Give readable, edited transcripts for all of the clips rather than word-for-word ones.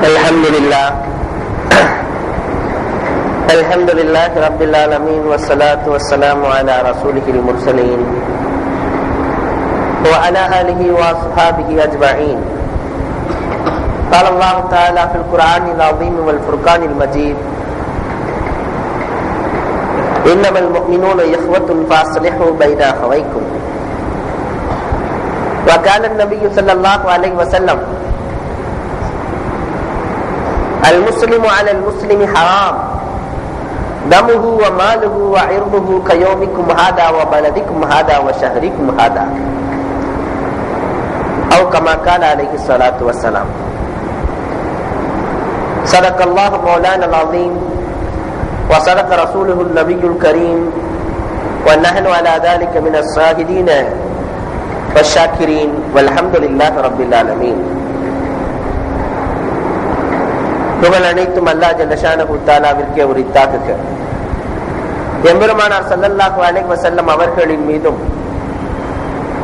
Alhamdulillah Rabbil Alamin wassalatu wassalamu ala rasulihil mursalin wa ala alihi wa ashabihi ajma'in. Qala Allah ta'ala fil Qur'anil azim wal furqanil majid, innamal mu'minuna ikhwatun faslihu baina akhawaykum. Wa qala an-nabiy sallallahu alaihi wasallam, al-muslimu 'ala al-muslimi haram damuhu wa maluhu wa 'irduhu kayawmikum hada wa baladikum hada wa shahrikum hada, aw kama qala alaihi salatu wassalam. Sadaqallahu maulana al-azim wa sadaqa rasuluhu an-nabiyyul karim wa nahnu ala dhalika min as-shahidin wash-shakirin walhamdulillahi rabbil alamin. புகழ் அனைத்தும் அல்லாஹ் ஜல்ல ஷானஹு தஆலாவிற்கே உரித்தாகுக. எம்பெருமானார் ஸல்லல்லாஹு அலைஹி வஸல்லம் அவர்களின் மீதும்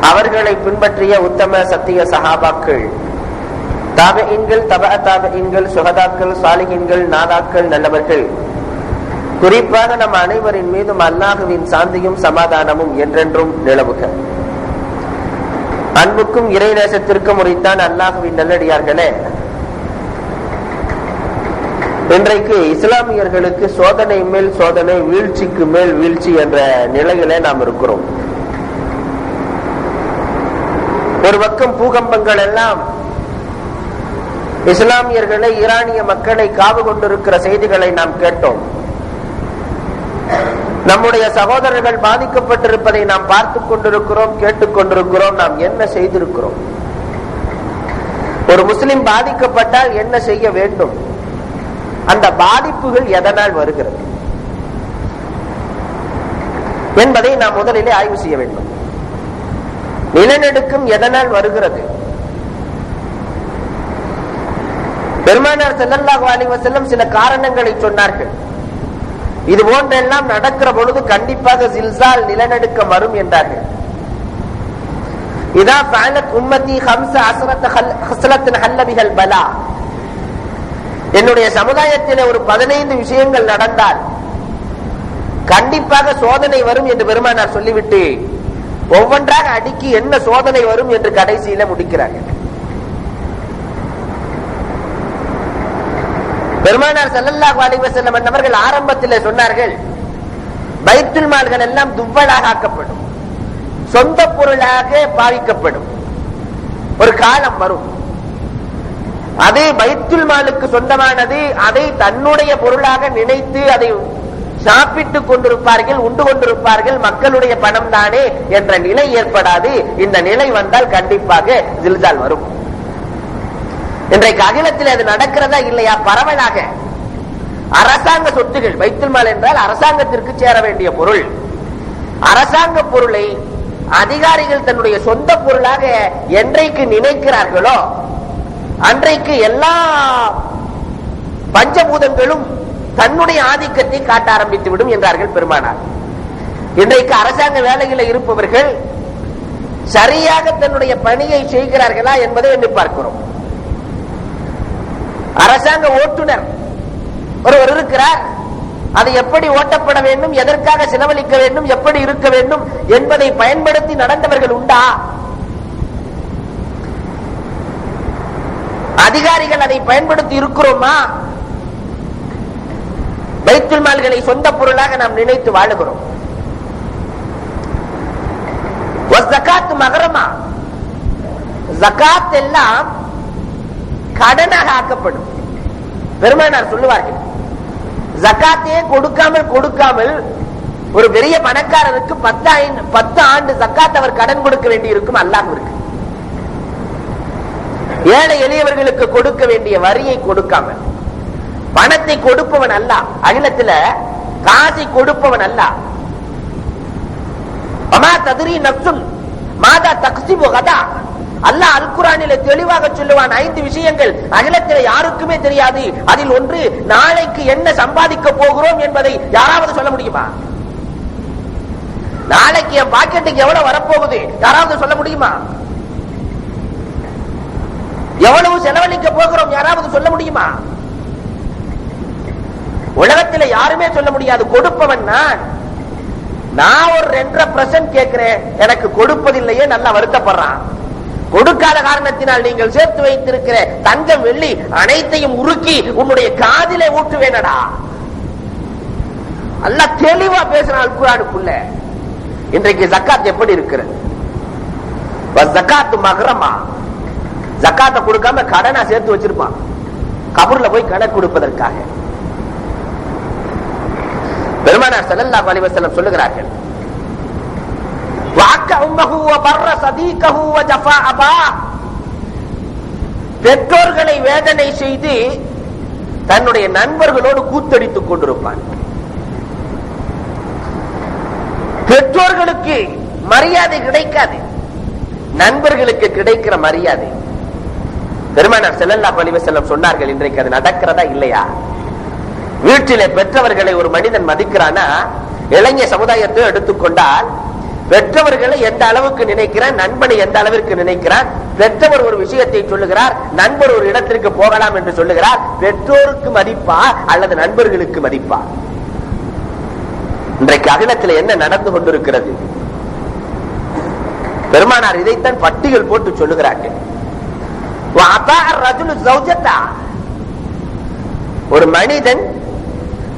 அவர்களை பின்பற்றிய உத்தம சத்திய சஹாபாக்கள், தாபிஈன்கள், தபஅ தாபிஈன்கள், சுஹதாக்கள், சாலிஹீன்கள், நாதாக்கள், நல்லவர்கள், குறிப்பாக நம் அனைவரின் மீதும் அல்லாஹ்வின் சாந்தியும் சமாதானமும் என்றென்றும் நிலவுக. அன்புக்கும் இறைநேசத்திற்கும் உரித்தான் அல்லாஹ்வின் நல்லடியார்களே, இன்றைக்கு இஸ்லாமியர்களுக்கு சோதனை மேல் சோதனை, வீழ்ச்சிக்கு மேல் வீழ்ச்சி என்ற நிலையிலே நாம் இருக்கிறோம். ஒரு பக்கம் பூகம்பங்கள் எல்லாம் இஸ்லாமியர்களை, ஈரானிய மக்களை காவு கொண்டிருக்கிற செய்திகளை நாம் கேட்டோம். நம்முடைய சகோதரர்கள் பாதிக்கப்பட்டிருப்பதை நாம் பார்த்துக் கொண்டிருக்கிறோம், கேட்டுக் கொண்டிருக்கிறோம். நாம் என்ன செய்திருக்கிறோம்? ஒரு முஸ்லிம் பாதிக்கப்பட்டால் என்ன செய்ய வேண்டும்? அந்த பாதிப்புகள் எதனால் வருகிறது என்பதை நாம் முதலிலே ஆய்வு செய்ய வேண்டும். நிலநடுக்கம் எதனால் வருகிறது? பெருமானார் ஸல்லல்லாஹு அலைஹி வஸல்லம் சில காரணங்களை சொன்னார்கள். இது போன்றெல்லாம் நடக்கிற பொழுது கண்டிப்பாக ஜில்சால், நிலநடுக்கம் வரும் என்றார்கள். இதா ஃபஅலத் உம்மதி 15 ஹஸ்லத்தன் ஹல்ல பிஹல் பலா, என்னுடைய சமுதாயத்தில் ஒரு 15 விஷயங்கள் நடந்தால் கண்டிப்பாக சோதனை வரும் என்று பெருமானார் சொல்லிவிட்டு ஒவ்வொன்றாக அடுக்கி என்ன சோதனை வரும் என்று கடைசியில முடிக்கிறார்கள். பெருமானார் ஸல்லல்லாஹு அலைஹி வஸல்லம் அவர்கள் ஆரம்பத்தில் சொன்னார்கள், பைத்துல் மால்கள் எல்லாம் துவ்வலாக ஆக்கப்படும், சொந்த பொருளாக பாவிக்கப்படும். ஒரு காலம் வரும், அது பைத்துல் மாலுக்கு சொந்தமானது, அதை தன்னுடைய பொருளாக நினைத்து அதை சாப்பிட்டுக் கொண்டிருப்பார்கள், உண்டு கொண்டிருப்பார்கள். மக்களுடைய பணம் தானே என்ற நிலை ஏற்படாது. இந்த நிலை வந்தால் கண்டிப்பாக ஜில்சால் வரும். இன்றைக்கு அகிலத்தில் அது நடக்கிறதா இல்லையா? பரவலாக அரசாங்க சொத்துகள், பைத்துல் மால் என்றால் அரசாங்கத்திற்கு சேர வேண்டிய பொருள், அரசாங்க பொருளை அதிகாரிகள் தன்னுடைய சொந்த பொருளாக என்றைக்கு நினைக்கிறார்களோ அன்றைக்கு எல்லா பஞ்சபூதங்களும் தன்னுடைய ஆதிக்கத்தை காட்ட ஆரம்பித்து விடும் என்றார்கள் பெருமானார். இன்றைக்கு அரசாங்க வேலையில் இருப்பவர்கள் சரியாக தன்னுடைய பணியை செய்கிறார்களா என்பதை எண்ணி பார்க்கிறோம். அரசாங்க ஓட்டுநர் ஒருவர் இருக்கிறார், அது எப்படி ஓட்டப்பட வேண்டும், எதற்காக செலவழிக்க வேண்டும், எப்படி இருக்க வேண்டும் என்பதை பயன்படுத்தி நடந்தவர்கள் உண்டா? அதிகாரிகள் அதை பயன்படுத்தி இருக்கிறோமா? பைத்துல் மால்களை சொந்த பொருளாக நாம் நினைத்து வாழுகிறோம். ஜகாத் மகரமா, ஜகாத் எல்லாம் கடனாக ஆக்கப்படும். பெருமானார் சொல்லுவார்கள், ஜகாத்தே கொடுக்காமல் ஒரு பெரிய பணக்காரருக்கு 10 ஆண்டு ஜகாத் அவர் கடன் கொடுக்க வேண்டி இருக்கும். அல்லாஹ்விற்கு ஏழை எளியவர்களுக்கு கொடுக்க வேண்டிய வரியை கொடுக்காமல், பணத்தை கொடுப்பவன் அல்ல, அகிலத்தில் காசை கொடுப்பவன் அல்ல. அல்லாஹ் அல் குர்ஆனிலே தெளிவாக சொல்லுவான், 5 விஷயங்கள் அகிலத்தில் யாருக்குமே தெரியாது. அதில் ஒன்று, நாளைக்கு என்ன சம்பாதிக்க போகிறோம் என்பதை யாராவது சொல்ல முடியுமா? நாளைக்கு என் பாக்கெட்டுக்கு எவ்வளவு வரப்போகுது யாராவது சொல்ல முடியுமா? எவ்வளவு செலவழிக்க போகிறோம் யாராவது சொல்ல முடியுமா? உலகத்தில் யாருமே சொல்ல முடியாது. கொடுப்பவன் நான் ஒரு 2.5% கேட்கிறேன், எனக்கு கொடுப்பதில்லையே, நல்லா வருத்தப்படுறான். கொடுக்காத காரணத்தினால் நீங்கள் சேர்த்து வைத்திருக்கிற தங்கம் வெள்ளி அனைத்தையும் உருக்கி உன்னுடைய காதிலே ஊட்டுவேனடா. அல்லாஹ் தெளிவா பேசுறான் குர்ஆனுக்குள்ள. இன்றைக்கு ஜக்காத் எப்படி இருக்கிறது? ஜக்காத்து மகரமா, ஜக்காத்தை கொடுக்காம கடனா சேர்த்து வச்சிருப்பான், கபூர்ல போய் கணக்கு கொடுப்பதற்காக. பெருமானார் ஸல்லல்லாஹு அலைஹி வஸல்லம் சொல்லுகிறார்கள், பெற்றோர்களை வேதனை செய்து தன்னுடைய நண்பர்களோடு கூத்தடித்துக் கொண்டிருப்பான். பெற்றோர்களுக்கு மரியாதை கிடைக்காது, நண்பர்களுக்கு கிடைக்கிற மரியாதை. பெருமானார் ஸல்லல்லாஹு அலைஹி வஸல்லம் சொன்னார்கள், இன்றைக்கு அது நடக்கிறதா இல்லையா? வீட்டிலே பெற்றவர்களை ஒரு மனிதன் மதிக்கிறானா, இளைஞ சமுதாயத்தை எடுத்துக்கொண்டால் பெற்றவர்களை எந்த அளவுக்கு நினைக்கிறான், நண்பனை எந்த அளவிற்கு நினைக்கிறான். பெற்றவர் ஒரு விஷயத்தை சொல்லுகிறார், நண்பர் ஒரு இடத்திற்கு போகலாம் என்று சொல்லுகிறார். பெற்றோருக்கு மதிப்பா அல்லது நண்பர்களுக்கு மதிப்பா? இன்றைக்கு அகிலத்தில் என்ன நடந்து கொண்டிருக்கிறது? பெருமானார் இதைத்தான் பட்டியல் போட்டு சொல்லுகிறார்கள். ஒரு மனிதன்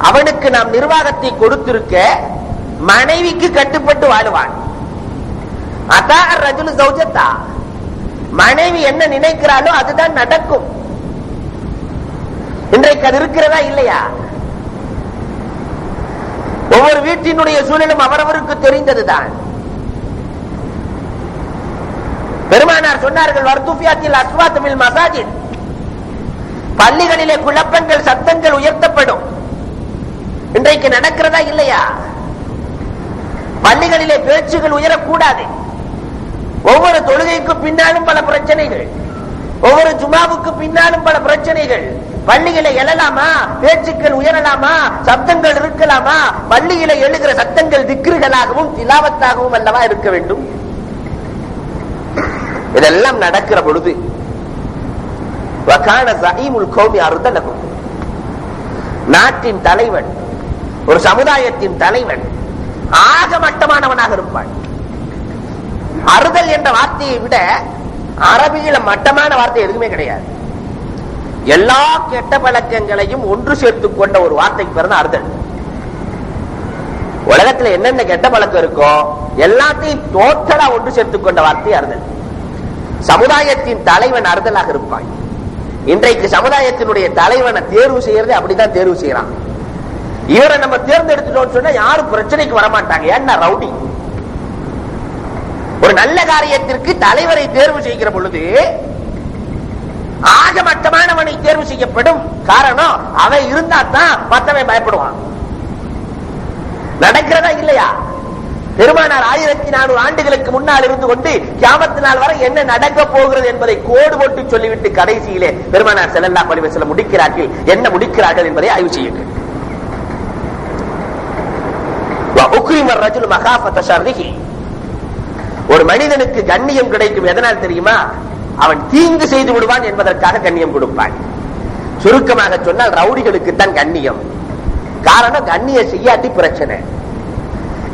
அவனுக்கு நாம் நிர்வாகத்தை கொடுத்திருக்க மனைவிக்கு கட்டுப்பட்டு வாழுவான். மனைவி என்ன நினைக்கிறாளோ அதுதான் நடக்கும். இன்றைக்கு அது இருக்கிறதா இல்லையா? ஒவ்வொரு வீட்டினுடைய சூழலும் அவரவருக்கு தெரிந்ததுதான். பெருமானார் சொன்னார்கள், வர்துஃபியாத்தில் அஸ்வாத் மில் மசாஜித், பள்ளிகளிலே குழப்பங்கள் சத்தங்கள் உயர்த்தப்படும். இன்றைக்கு நடக்கிறதா இல்லையா? பள்ளிகளிலே பேச்சுகள் உயரக்கூடாது. ஒவ்வொரு தொழுகைக்கு பின்னாலும் பல பிரச்சனைகள், ஒவ்வொரு ஜுமாவுக்கு பின்னாலும் பல பிரச்சனைகள். பள்ளியில எழலாமா, பேச்சுக்கள் உயரலாமா, சப்தங்கள் இருக்கலாமா? பள்ளியில எழுகிற சத்தங்கள் திக்ருகளாகவும் திலாவத்தாகவும் அல்லவா இருக்க வேண்டும்? இதெல்லாம் நடக்கிற பொழுது நாட்டின் தலைவன், ஒரு சமுதாயத்தின் தலைவன் ஆக மட்டமானவனாக இருப்பான். அறுதல் என்ற வார்த்தையை விட அரபியில மட்டமான வார்த்தை எதுவுமே கிடையாது. எல்லா கெட்ட பழக்கங்களையும் ஒன்று சேர்த்துக் கொண்ட ஒரு வார்த்தைக்கு பேர் தான் அறுதல். உலகத்துல என்னென்ன கெட்ட பழக்கம் இருக்கோ எல்லாத்தையும் டோட்டலா ஒன்று சேர்த்துக் கொண்ட வார்த்தை அறுதல். சமுதாயத்தின் தலைவன் அறுதலாக இருப்பான். இன்றைக்கு சமுதாயத்தினுடைய தலைவனை தேர்வு செய்யறது அப்படிதான் தேர்வு செய்யறான். இவரை நம்ம தேர்ந்தெடுத்துட்டோம் சொன்னா யாரும் பிரச்சனைக்கு வரமாட்டாங்க. ஏன்னா ரவுடி. ஒரு நல்ல காரியத்திற்கு தலைவரை தேர்வு செய்கிற பொழுது ஆகமட்டமானவனை தேர்வு செய்யப்படும். காரணம், அவன் இருந்தா தான் மற்றவன் பயப்படுவான். நடக்கிறதா இல்லையா? பெருமானார் 1400 ஆண்டுகளுக்கு முன்னால் இருந்து கொண்டு கியாமத் நாள் வரை என்ன நடக்க போகிறது என்பதை கோடு போட்டு சொல்லிவிட்டு கடைசியிலே பெருமானார் ஸல்லல்லாஹு அலைஹி வஸல்லம் முடிக்கிறார்கள். என்ன முடிக்கிறார்கள் என்பதை ஆய்வு செய்யுங்கள். ஒரு மனிதனுக்கு கண்ணியம் கிடைக்கும் எதனால் தெரியுமா? அவன் தீங்கு செய்து விடுவான் என்பதற்காக கண்ணியம் கொடுப்பான். சுருக்கமாக சொன்னால் ரவுடிகளுக்கு தான் கண்ணியம். காரணம், கண்ணியம் செய்யாட்டி பிரச்சனை.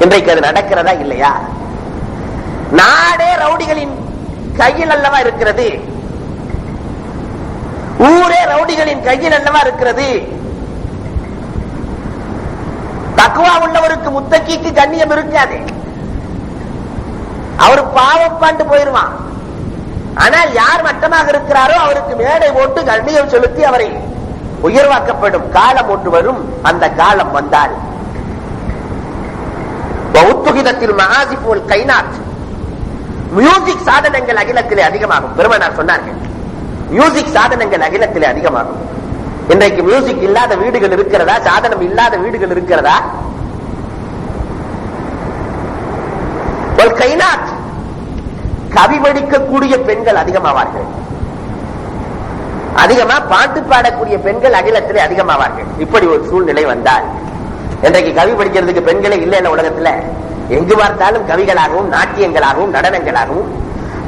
இன்றைக்கு அது நடக்கிறதா இல்லையா? நாடே ரவுடிகளின் கையில் அல்லவா இருக்கிறது. ஊரே ரவுடிகளின் கையில் அல்லவா இருக்கிறது. தக்வா உள்ளவருக்கு முத்தக்கிக்கு கண்ணியம் இருக்காது. அவர் பாவப்பாண்டு போயிருவான். ஆனால் யார் மட்டமாக இருக்கிறாரோ அவருக்கு மேடை போட்டு கண்ணியம் செலுத்தி அவரை உயர்வாக்கப்படும் காலம் ஒன்று வரும். அந்த காலம் வந்தால் மியூசிக் சாதனங்கள் அகிலத்திலே அதிகமாகும். பெருமானார் சொன்னார்கள், மியூசிக் சாதனங்கள் அகிலத்திலே அதிகமாகும். இன்றைக்கு மியூசிக் இல்லாத வீடுகள் இருக்கிறதா? சாதனம் இல்லாத வீடுகள் இருக்கிறதா? கவி படிக்கக்கூடிய பெண்கள் அதிகமாவார்கள். அதிகமா பாட்டு பாடக்கூடிய பெண்கள் அகிலத்திலே அதிகமாவார்கள். இப்படி ஒரு சூழ்நிலை வந்தால், இன்றைக்கு கவி படிக்கிறதுக்கு பெண்களே இல்லை உலகத்துல. எங்கு பார்த்தாலும் கவிகளாகவும் நாட்டியங்களாகவும் நடனங்களாகவும்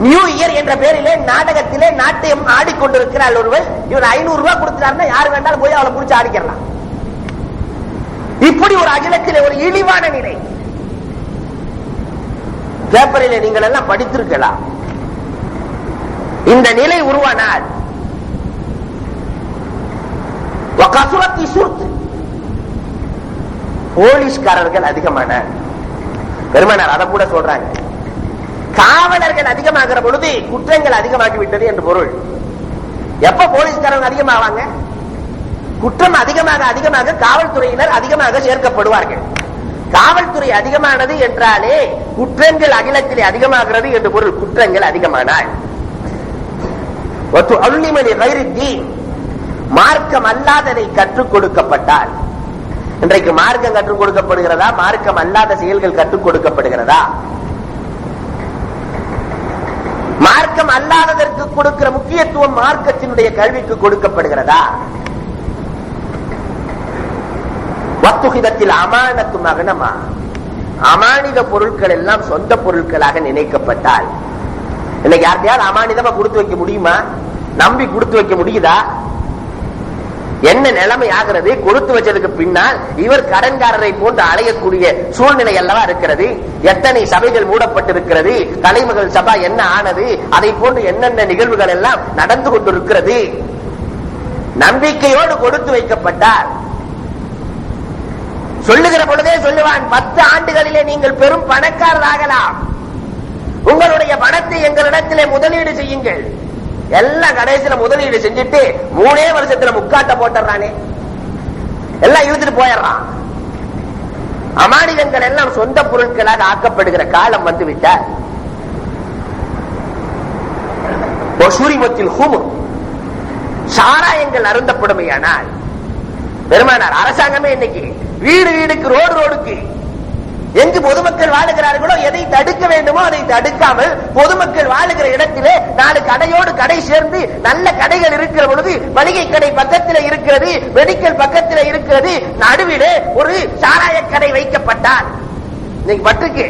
நியூ இயர் என்ற பெயரிலே நாடகத்திலே நாட்டியம் ஆடிக்கொண்டிருக்கிறார் ஒருவர். இவர் 500 ரூபாய் கொடுத்தாருன்னா யாரு வேண்டாலும் போய் அவளை புடிச்சு ஆடிக்கலாம். இப்படி ஒரு அகிலத்திலே ஒரு இழிவான நிலை. பேப்பரிலே நீங்கள் எல்லாம் படித்திருக்கலாம். இந்த நிலை உருவானால் போலீஸ்காரர்கள் அதிகமான பெருமானார் அதை கூட சொல்றாங்க. காவலர்கள் அதிகமாகிற பொழுது குற்றங்கள் அதிகமாகிவிட்டது என்று பொருள். எப்ப போலீஸ்காரர்கள் அதிகமாவாங்க? குற்றம் அதிகமாக அதிகமாக காவல்துறையினர் அதிகமாக சேர்க்கப்படுவார்கள். காவல்துறை அதிகமானது என்றாலே குற்றங்கள் அகிலத்திலே அதிகமாகிறது என்று பொருள். குற்றங்கள் அதிகமானால் மார்க்கம் அல்லாததை கற்றுக் கொடுக்கப்பட்டால், இன்றைக்கு மார்க்கம் கற்றுக் கொடுக்கப்படுகிறதா? மார்க்கம் அல்லாத செயல்கள் கற்றுக் கொடுக்கப்படுகிறதா? மார்க்கம் அல்லாததற்கு கொடுக்கிற முக்கியத்துவம் மார்க்கத்தினுடைய கல்விக்கு கொடுக்கப்படுகிறதா? வத்துகிதத்தில் அமானத்து மகனமா, அமானித பொருட்கள் எல்லாம் சொந்த பொருட்களாக நினைக்கப்பட்டால், இன்னைக்கு யார்த்தையாவது அமானிதமா கொடுத்து வைக்க முடியுமா? நம்பி கொடுத்து வைக்க முடியுதா? என்ன நிலைமை ஆகிறது? கொடுத்து வச்சதுக்கு பின்னால் இவர் கடன்காரரை போன்று அலையக்கூடிய சூழ்நிலை அல்லவா இருக்கிறது. எத்தனை சபைகள் மூடப்பட்டிருக்கிறது, தலைமகள் சபா என்ன ஆனது, அதை போன்று என்னென்ன நிகழ்வுகள் எல்லாம் நடந்து கொண்டிருக்கிறது. நம்பிக்கையோடு கொடுத்து வைக்கப்பட்டால் சொல்லுகிற பொழுதே சொல்லுவான், 10 ஆண்டுகளிலே நீங்கள் பெரும் பணக்காரராகலாம், உங்களுடைய பணத்தை எங்களிடத்திலே முதலீடு செய்யுங்கள். எல்லாம் கடைசியில முதலீடு செஞ்சுட்டு 3 வருஷத்துல முக்காட்ட போட்டுறானே, எல்லாம் இழுத்துட்டு போயிடுறான். அமானிதங்கள் எல்லாம் சொந்த பொருட்களாக ஆக்கப்படுகிற காலம் வந்துவிட்டார். சாராயங்கள் அருந்தப்படுமையானால் பெருமானார் அரசாங்கமே இன்னைக்கு வீடு வீடுக்கு ரோடு ரோடுக்கு எங்கு பொதுமக்கள் வாழுகிறார்களோ எதை தடுக்க வேண்டுமோ அதை தடுக்காமல் பொதுமக்கள் வாழுகிற இடத்திலே 4 கடையோடு கடை சேர்ந்து நல்ல கடைகள் இருக்கிற பொழுது மளிகை கடை பக்கத்தில் இருக்கிறது, மெடிக்கல் பக்கத்தில் இருக்கிறது, நடுவிலே ஒரு சாராய கடை வைக்கப்பட்டால் இன்னைக்கு பட்டுக்கு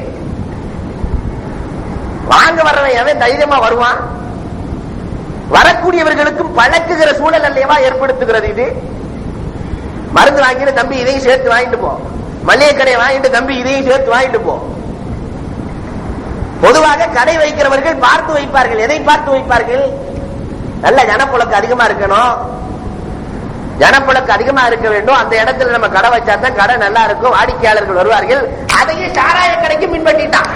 வாங்க வர்றவன் எவன் தைரியமா வருவான்? வரக்கூடியவர்களுக்கும் பழக்குகிற சூழல் அல்லவா ஏற்படுத்துகிறது. இது மருந்து வாங்கிட்டு தம்பி இதையும் சேர்த்து வாங்கிட்டு போ, மளிகை கடை வாங்கிட்டு தம்பி இதையும் சேர்த்து வாங்கிட்டு போ. பொதுவாக கடை வைக்கிறவர்கள் பார்த்து வைப்பார்கள். எதை பார்த்து வைப்பார்கள்? நல்ல ஜனப்புழக்கம் அதிகமா இருக்கணும், ஜனப்புழக்கம் அதிகமா இருக்க வேண்டும். அந்த இடத்துல நம்ம கடை வச்சாதான் கடை நல்லா இருக்கும், வாடிக்கையாளர்கள் வருவார்கள். அதையே சாராய கடைக்கு பின்பற்றிட்டான்.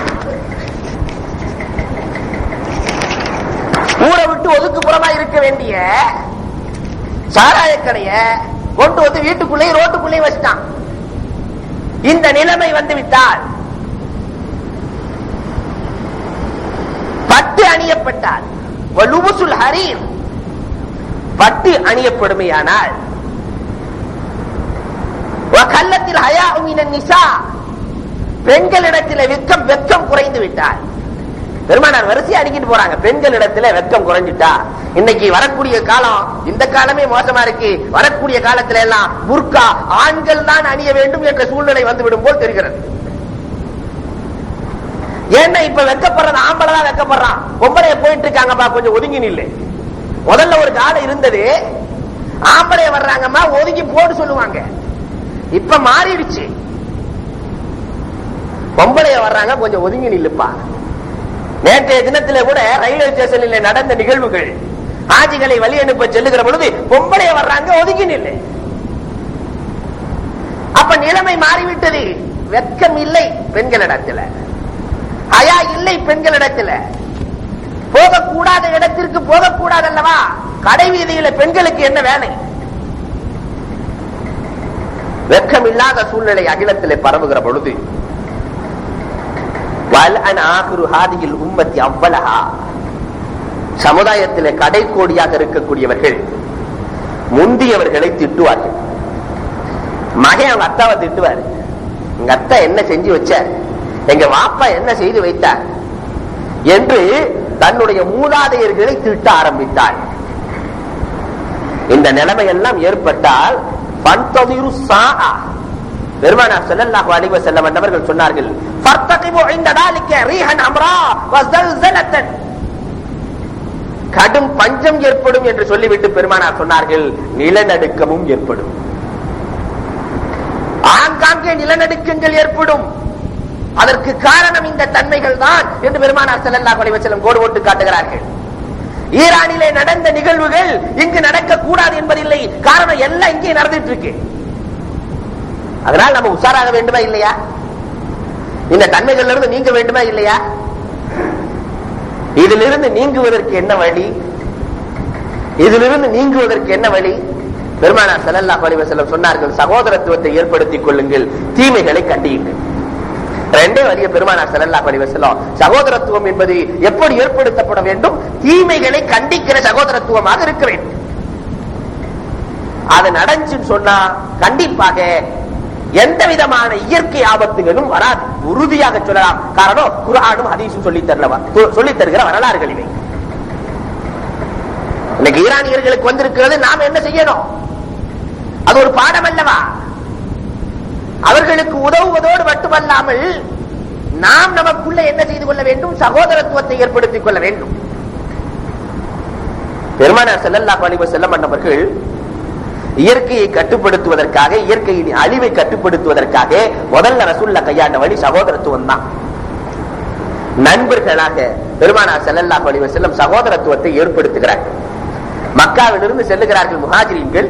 ஊரை விட்டு ஒதுக்குப்புறமா இருக்க வேண்டிய சாராய கடைய கொண்டு வந்து வீட்டுக்குள்ளே ரோட்டுக்குள்ளே வச்சுட்டான். இந்த நிலைமை வந்துவிட்டால் பட்டு அணியப்பட்டால் ஹரீர் பட்டு அணியப்படுமையானால் கல்லத்தில் நிசா பெண்களிடத்தில் வெக்கம் குறைந்து விட்டால், பெருமானார் வரிசையா அடிக்கிட்டு போறாங்க, பெண்களிடத்துல வெக்கம் குறைஞ்சிட்டா. இன்னைக்கு வரக்கூடிய காலம், இந்த காலமே மோசமா இருக்கு. வரக்கூடிய காலத்துல எல்லாம் புர்கா ஆண்கள் தான் அணிய வேண்டும் என்ற சூழ்நிலை வந்துவிடும் போல் தெரிகிறது. ஏன்னா இப்ப வெக்கப்படுறது ஆம்பளை தான் வெக்கப்படுறான். பொம்பளைய போயிட்டு இருக்காங்கப்பா கொஞ்சம் ஒதுங்கி நில்லு. முதல்ல ஒரு காலம் இருந்தது, ஆம்பளைய வர்றாங்கம்மா ஒதுங்கி போட்டு சொல்லுவாங்க. இப்ப மாறிடுச்சு, பொம்பளைய வர்றாங்க கொஞ்சம் ஒதுங்கி நில்லுப்பா. நேற்றைய தினத்திலே கூட ரயில்வே ஸ்டேஷனில் நடந்த நிகழ்வுகள், ஆஜிகளை வழி அனுப்ப செல்லுகிற பொழுது பொம்பளைய வர்றாங்க ஒதுங்கி நில்லு. அப்ப நிலைமை மாறிவிட்டது. வெட்கம் இல்லை பெண்களிடத்தில், ஹயா இல்லை பெண்களிடத்தில். போகக்கூடாத இடத்திற்கு போகக்கூடாது அல்லவா? கடை வீதியில பெண்களுக்கு என்ன வேலை? வெட்கம் இல்லாத சூழ்நிலை அகிலத்திலே பரவுகிற பொழுது சமுதாயத்திலே கடைக்கோடியாக இருக்கக்கூடியவர்கள் முந்தியவர்களை திட்டுவார்கள். மகன் அவங்க அத்தாவை திட்டுவாரு, எங்க அத்தா என்ன செஞ்சு வச்சார், எங்க வாப்பா என்ன செய்து வைத்தார் என்று தன்னுடைய மூதாதையர்களை திட்ட ஆரம்பித்தார். இந்த நிலைமை எல்லாம் ஏற்பட்டால் பெருமானார் ஸல்லல்லாஹு அலைஹி வஸல்லம் அவர்கள் சொன்னார்கள், பஞ்சம் ஏற்படும் என்று சொல்லிவிட்டு பெருமானார் சொன்னார்கள், நிலநடுக்கமும் ஏற்படும். ஆங்காங்கே நிலநடுக்கங்கள் ஏற்படும். அதற்கு காரணம் இந்த தன்மைகள் தான் என்று பெருமானார் ஸல்லல்லாஹு அலைஹி வஸல்லம் கோடு போட்டு காட்டுகிறார்கள். ஈரானிலே நடந்த நிகழ்வுகள் இங்கு நடக்க கூடாது என்பதில்லை. காரணம் எல்லாம் இங்கே நடந்துட்டு இருக்கு. அதனால் நம்ம உஷாராக வேண்டுமா இல்லையா? இந்த தன்மைகள் இருந்து நீங்க வேண்டுமா இல்லையா? இதிலிருந்து நீங்குவதற்கு என்ன வழி? இதிலிருந்து நீங்குவதற்கு என்ன வழி? பெருமானார் ஸல்லல்லாஹு அலைஹி வஸல்லம் சொன்னார்கள், சகோதரத்துவத்தை ஏற்படுத்திக் கொள்ளுங்கள், தீமைகளை கண்டியுங்கள். ரெண்டே வழிய பெருமானார் ஸல்லல்லாஹு அலைஹி வஸல்லம். சகோதரத்துவம் என்பது எப்படி ஏற்படுத்தப்பட வேண்டும்? தீமைகளை கண்டிக்கிற சகோதரத்துவமாக இருக்க வேண்டும். அது நடந்துன்னு சொன்னா கண்டிப்பாக எந்த விதமான இயற்கை ஆபத்துகளும் வராது, உறுதியாக சொல்லலாம். காரணம் குர்ஆனும் ஹதீஸும் சொல்லித் தருகிற வரலாறுகள் இவை. இன்னைக்கு ஈரானியர்களுக்கு வந்திருக்கிறது, நாம் என்ன செய்யணும்? அது ஒரு பாடம் அல்லவா? அவர்களுக்கு உதவுவதோடு மட்டுமல்லாமல் நாம் நமக்குள்ள என்ன செய்து கொள்ள வேண்டும்? சகோதரத்துவத்தை ஏற்படுத்திக் கொள்ள வேண்டும். பெருமானார் ஸல்லல்லாஹு அலைஹி வஸல்லம் அவர்கள் இயற்கையை கட்டுப்படுத்துவதற்காக, இயற்கையின் அழிவை கட்டுப்படுத்துவதற்காக முதல்ல ரசூலுல்லாஹ் கையாண்ட வழி சகோதரத்துவம் தான். நண்பர்களாக பெருமானார் ஸல்லல்லாஹு அலைஹி வஸல்லம் சகோதரத்துவத்தை ஏற்படுத்துகிறார்கள். மக்காவிலிருந்து செல்லுகிறார்கள் முஹாஜிரீன்கள்,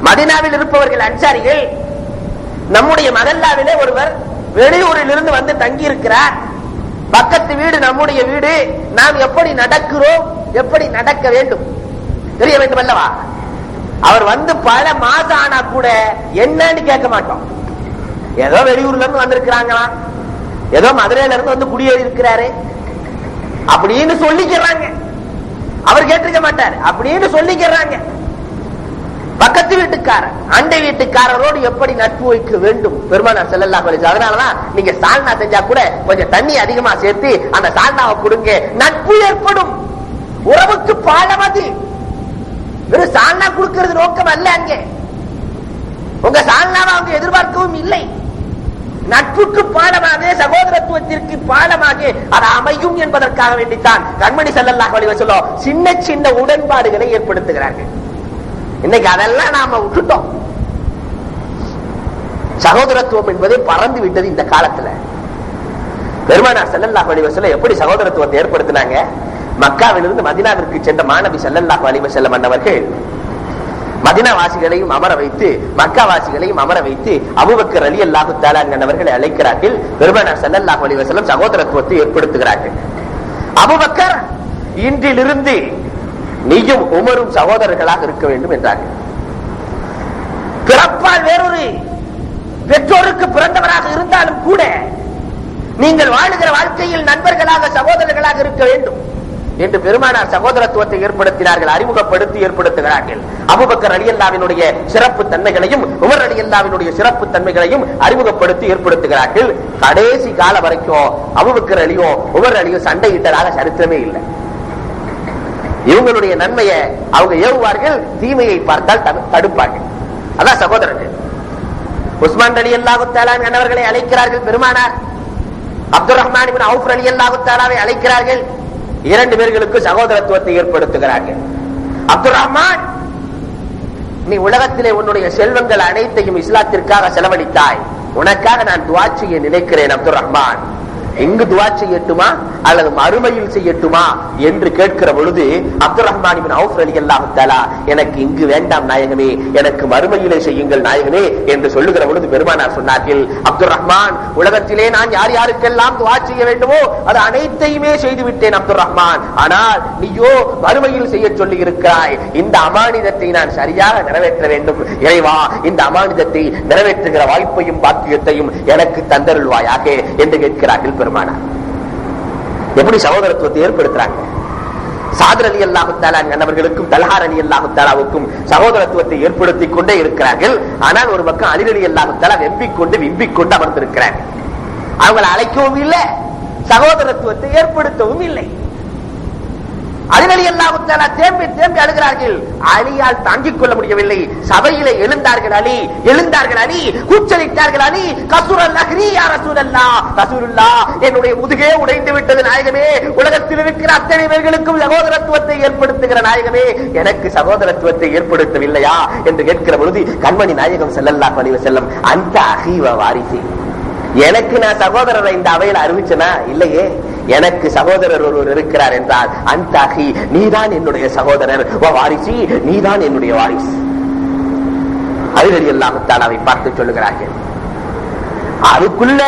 மதீனாவில் இருப்பவர்கள் அன்சாரிகள். நம்முடைய மகல்லாவிலே ஒருவர் வெளியூரில் இருந்து வந்து தங்கி இருக்கிறார். பக்கத்து வீடு நம்முடைய வீடு. நாம் எப்படி நடக்கிறோம், எப்படி நடக்க வேண்டும் தெரிய வேண்டும் அல்லவா? அவர் வந்து பல மாசம் ஆனா கூட என்னன்னு கேட்க மாட்டோம். ஏதோ வெளியூர்ல இருந்து வந்திருக்கிறாங்களா, ஏதோ மதுரையில இருந்து வந்து குடியேறி இருக்கிறாரு அப்படின்னு சொல்லிக்கிறாங்க. அவர் கேட்டிருக்க மாட்டார், அப்படின்னு சொல்லிக்கிறாங்க. பக்கத்து வீட்டுக்காரர், அண்டை வீட்டுக்காரரோடு எப்படி நட்பு வைக்க வேண்டும் பெருமானார் ஸல்லல்லாஹு அலைஹி வஸல்லம். அதனாலதான் நீங்க சால்னா செஞ்சா கூட கொஞ்சம் தண்ணி அதிகமா சேர்த்து அந்த சால்னாவை கொடுங்க, நட்பு ஏற்படும். உறவுக்கு பாலம் அது. வெறும் சால்னா கொடுக்கிறது நோக்கம் அல்ல. அங்கே உங்க சால்னாவை அவங்க எதிர்பார்க்கவும் இல்லை. நட்புக்கு பாலமாக, சகோதரத்துவத்திற்கு பாலமாக அது அமையும் என்பதற்காக வேண்டித்தான் கண்மணி ஸல்லல்லாஹு அலைஹி வஸல்லம் சின்ன சின்ன உடன்பாடுகளை ஏற்படுத்துகிறார்கள். இன்னைக்கு அதெல்லாம் நாம விட்டுட்டோம். சகோதரத்துவம் என்பது பறந்து விட்டது இந்த காலத்துல. பெருமானார் ஸல்லல்லாஹு அலைஹி வஸல்லம் எப்படி சகோதரத்துவத்தை ஏற்படுத்தினாங்க? மக்காவிலிருந்து மதீனாவிற்கு சென்ற மாநபி ஸல்லல்லாஹு அலைஹி வஸல்லம் அவர்கள் மதீனா வாசிகளையும் அமர வைத்து, மக்கா வாசிகளையும் அமர வைத்து அபூபக்கர் ரலியல்லாஹு தஆலா அவர்களை அழைக்கிறார்கள். பெருமானார் ஸல்லல்லாஹு அலைஹி வஸல்லம் சகோதரத்துவத்தை ஏற்படுத்துகிறார்கள். அபூபக்கர், இன்றிலிருந்து நீயும் உமரும் சகோதரர்களாக இருக்க வேண்டும் என்றார்கள். பிறப்பால் வேறொரு பெற்றோருக்கு பிறந்தவராக இருந்தாலும் கூட நீங்கள் வாழுகிற வாழ்க்கையில் நண்பர்களாக, சகோதரர்களாக இருக்க வேண்டும் என்று பெருமானார் சகோதரத்துவத்தை ஏற்படுத்தினார்கள், அறிமுகப்படுத்தி ஏற்படுத்துகிறார்கள். அபூபக்கர் ரலியல்லாஹுவினுடைய சிறப்பு தன்மைகளையும் உமர் ரலியல்லாஹுவினுடைய சிறப்பு தன்மைகளையும் அறிமுகப்படுத்தி ஏற்படுத்துகிறார்கள். கடைசி கால வரைக்கும் அபூபக்கர் அலியும் உமர் அலியும் சண்டையிட்டதாக சரித்திரமே இல்லை. இவங்களுடைய நன்மையை அவங்க ஏவுவார்கள், தீமையை பார்த்தால் தடுப்பார்கள். அதான் சகோதரர்கள். உஸ்மான் ரலியல்லாஹு தஆலா அவர்களை அழைக்கிறார்கள் பெருமானார். அப்துர் ரஹ்மான் இப்னு அவுஃப் ரலியல்லாஹு தஆலாவை அழைக்கிறார்கள். இரண்டு பேர்களுக்கு சகோதரத்துவத்தை ஏற்படுத்துகிறார்கள். அப்துர் ரஹ்மான், நீ உலகத்திலே உன்னுடைய செல்வங்கள் அனைத்தையும் இஸ்லாத்திற்காக செலவழித்தாய், உனக்காக நான் துஆ செய்ய நினைக்கிறேன். அப்துர் ரஹ்மான், இங்கு துஆ செய்யட்டுமா அல்லது மறுமையில் செய்யட்டுமா என்று கேட்கிற பொழுது அப்துர் ரஹ்மான் இப்னு அவுஃப் ரலியல்லாஹு தஆலா, எனக்கு இங்கு வேண்டாம் நாயகமே, எனக்கு மறுமையிலே செய்யுங்கள் நாயகமே என்று சொல்லுகிற பொழுது பெருமானார் சொன்னார்கள், அப்துர் ரஹ்மான், உலகத்திலே நான் யார் யாருக்கெல்லாம் துஆ செய்ய வேண்டுமோ அது அனைத்தையுமே செய்து விட்டேன் அப்துர் ரஹ்மான். ஆனால் நீயோ மறுமையில் செய்ய சொல்லி இருக்கிறாய். இந்த அமானிதத்தை நான் சரியாக நிறைவேற்ற வேண்டும். இறைவா, இந்த அமானிதத்தை நிறைவேற்றுகிற வாய்ப்பையும் பாக்கியத்தையும் எனக்கு தந்தருள்வாயாக என்று கேட்கிறார்கள் பெருமானார். எப்படி சகோதரத்துவத்தை ஏற்படுத்துறாங்க? சாத் ரலியல்லாஹு தஆலா அவர்களுக்கும் தல்ஹா ரலியல்லாஹு தஆலாவுக்கும் சகோதரத்துவத்தை ஏற்படுத்திக் கொண்டே இருக்கிறார்கள். ஆனால் ஒரு பக்கம் அலி ரலியல்லாஹு தஆலா விம்பிக் கொண்டு அமர்ந்திருக்கிறார். அவங்களை அழைக்கவும் இல்லை, சகோதரத்துவத்தை ஏற்படுத்தவும் இல்லை. அலி ரலியல்லாஹு தஆலா தேம்பி தேம்பி அழுகிறார்கள். அலியால் தாங்கிக் கொள்ள முடியவில்லை. சபையிலே எழுந்தார்கள் அலி, கூச்சலிட்டார்கள் அலி, கசுரல் அஹ்ரி யா ரசூலல்லாஹ், ரசூலுல்லாஹ் என்னுடைய முதுகே உடைந்து விட்டது நாயகமே, உலகத்தில் இருக்கிற அத்தனை பேர்களுக்கும் சகோதரத்துவத்தை ஏற்படுத்துகிற நாயகமே, எனக்கு சகோதரத்துவத்தை ஏற்படுத்தவில்லையா என்று கேட்கிற பொழுது கண்மணி நாயகம் ஸல்லல்லாஹு அலைஹி வஸல்லம், அந்த அஹீ வ வாரிசி, எனக்கு நான் சகோதரரை இந்த அவையில் அறிவிச்சனா? இல்லையே. எனக்கு சகோதரர் ஒருவர் இருக்கிறார் என்றால் அந்த அஹீ, நீதான் என்னுடைய சகோதரர், வாரிசி, நீதான் என்னுடைய வாரிசு. அலி ரலியல்லாஹு தஆலாவை பார்த்து சொல்லுகிறார்கள். அதுக்குள்ள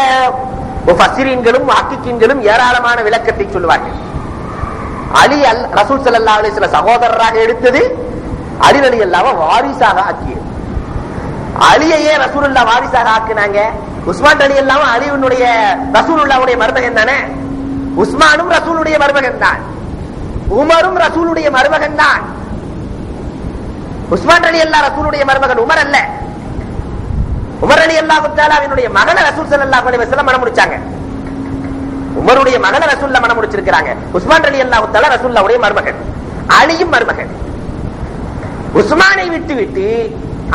முஃபஸ்ஸிரீன்களும் முஹக்கிக்கீன்களும் ஏராளமான விளக்கத்தை சொல்லுவார்கள். அலி ரசூல் ஸல்லல்லாஹு அலைஹி வஸல்லம் சகோதரராக எடுத்தது, அலி ரலியல்லாஹு வாரிசாக ஆக்கியது. அலியையே ரசூலுல்லாஹ் வாரிசாக ஆக்குனாங்க. உஸ்மான் ரலியல்லாஹு அலியுடைய ரசூலுல்லாஹ்வுடைய மருமகன் தானே. உஸ்மானும் ரசூலுடைய மருமகன் தான், உமரும் ரசூலுடைய மருமகன் தான். உஸ்மான் ரலியல்லாஹு ரசூலுடைய மருமகன் உமர் அல்ல. உமர் ரலியல்லாஹு தஆலாவினுடைய மகனை ரசூல் ஸல்லல்லாஹு அலைஹி வஸல்லம் மணம் முடிச்சாங்க. உமருடைய மகனை ரசூலுல்லாஹ் மணம் முடிச்சிருக்காங்க. உஸ்மான் ரலியல்லாஹு தஆலா ரசூலுல்லாஹ்வுடைய மருமகன், அலியும் மருமகன். உஸ்மானை விட்டு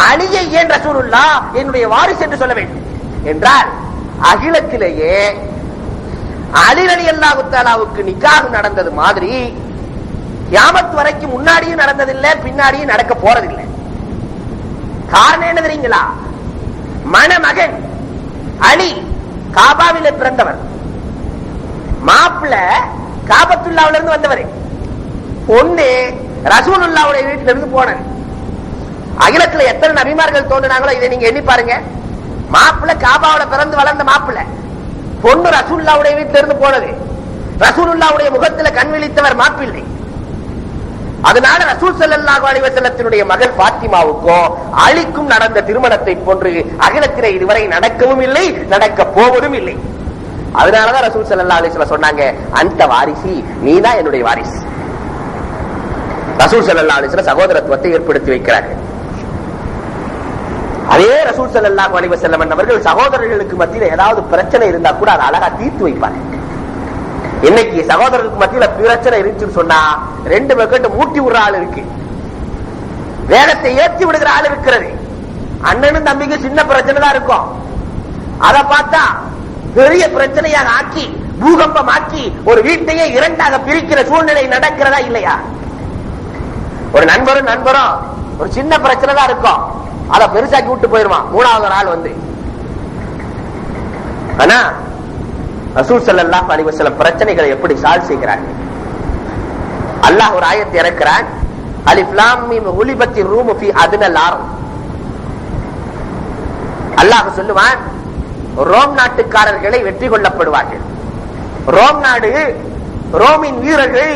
அலியை ஏன் ரசூலுல்லாஹ் என்னுடைய வாரிசு என்று சொல்ல வேண்டும் என்றால், அகிலத்திலேயே அலி ரலியல்லாஹு தஆலாவுக்கு நிக்காஹ் நடந்தது மாதிரி கியாமத் வரைக்கும் முன்னாடியும் நடந்ததில்லை, பின்னாடியும் நடக்க போறதில்லை. காரணம் என்ன தெரியுங்களா? மணமகன் அலி காபாவிலே பிறந்தவர், மாப்பிள்ள காபத்துல்லாவில இருந்து வந்தவர், பொண்ணு ரசூலுல்லாஹ்வுடைய வீட்டில இருந்து போனது. அகிலத்துல எத்தனை நபிமார்கள் தோன்றினாங்களோ இதை நீங்க எண்ணி பாருங்க. மாப்பிள்ள காபாவில பிறந்து வளர்ந்த மாப்பிள்ள, பொண்ணு ரசூலுல்லாஹ்வுடைய வீட்டில இருந்து போனது. ரசூலுல்லாஹ்வுடைய முகத்துல கண் விழித்தவர் மாப்பிள்ளை. அதனால ரசூல் ஸல்லல்லாஹு அலைஹி வஸல்லத்தினுடைய மகள் ஃபாத்திமாவுக்கும் அலிக்கும் நடந்த திருமணத்தை போன்று அகிலத்திலே இதுவரை நடக்கவும் இல்லை, நடக்க போவதும் இல்லை. அதனாலதான் ரசூல் ஸல்லல்லாஹு அலைஹி வஸல்லம் சொன்னாங்க, அந்த வாரிசி, நீதான் என்னுடைய வாரிசு. ரசூல் ஸல்லல்லாஹு அலைஹி வஸல்லம் சகோதரத்துவத்தை ஏற்படுத்தி வைக்கிறார்கள். அதே ரசூல் ஸல்லல்லாஹு அலைஹி வஸல்லம் அவர்கள் சகோதரர்களுக்கு மத்தியில் ஏதாவது பிரச்சனை இருந்தா கூட அதை அழகா தீர்த்து வைப்பாங்க. இன்னைக்கு சகோதரர்களுக்கு மத்தியில பிரச்சனை இருந்துச்சுன்னு சொன்னா, ரெண்டு பக்கெட்டு மூட்டி விடுற ஆள் இருக்கு, வேகத்தை ஏற்றி விடுகிற ஆள் இருக்கிறது. அண்ணனும் தம்பிக்கு சின்ன பிரச்சனை தான் இருக்கும், அதை பார்த்தா பெரிய பிரச்சனையாக ஆக்கி பூகம்பமாக்கி ஒரு வீட்டையே இரண்டாக பிரிக்கிற சூழ்நிலை நடக்கிறதா இல்லையா? ஒரு நண்பரும் ஒரு சின்ன பிரச்சனை தான் இருக்கும், அதை பெருசாக்கி விட்டு போயிருவான் மூணாவது நாள் வந்து. ஆனா ரசூல் ஸல்லல்லாஹு அலைஹி வஸல்லம் பிரச்சனைகளை எப்படி சால்வ் செய்கிறார்கள்? அல்லாஹ் ஒரு ஆயத்தை இறக்கிறான், அலிஃப் லாம் மீம் குலிபத்திர் ரூம் ஃபீ அத்னல் அர்த். அல்லாஹ் சொல்லுவான், ரோம் நாட்டுக்காரர்களை வெற்றி கொள்ளப்படுவார்கள். ரோம் நாடு, ரோமின் வீரர்கள்,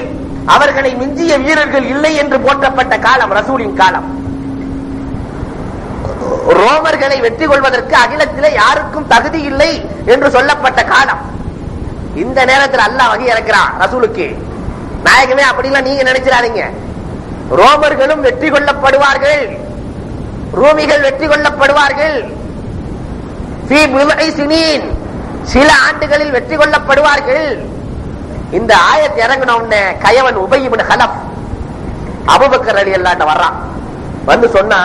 அவர்களை மிஞ்சிய வீரர்கள் இல்லை என்று போற்றப்பட்ட காலம் ரசூலின் காலம். ரோமர்களை வெற்றி கொள்வதற்கு அகிலத்திலே யாருக்கும் தகுதி இல்லை என்று சொல்லப்பட்ட காலம். இந்த நேரத்தில் அல்லாஹ் வகை இறக்கிறான் ரசூலுக்கு, நாயகமே அப்படிலாம் நீங்க நினைச்சிடாதீங்க, ரோமர்களும் வெற்றி கொள்ளப்படுவார்கள், ரோமிகள் வெற்றி கொள்ளப்படுவார்கள், சில ஆண்டுகளில் வெற்றி கொள்ளப்படுவார்கள். இந்த ஆயத் இறங்கின உடனே கயவன் உபய் இப்னு கலப் அபூபக்கர் ரலியல்லாஹு அன்ஹு வர்றான். வந்து சொன்னா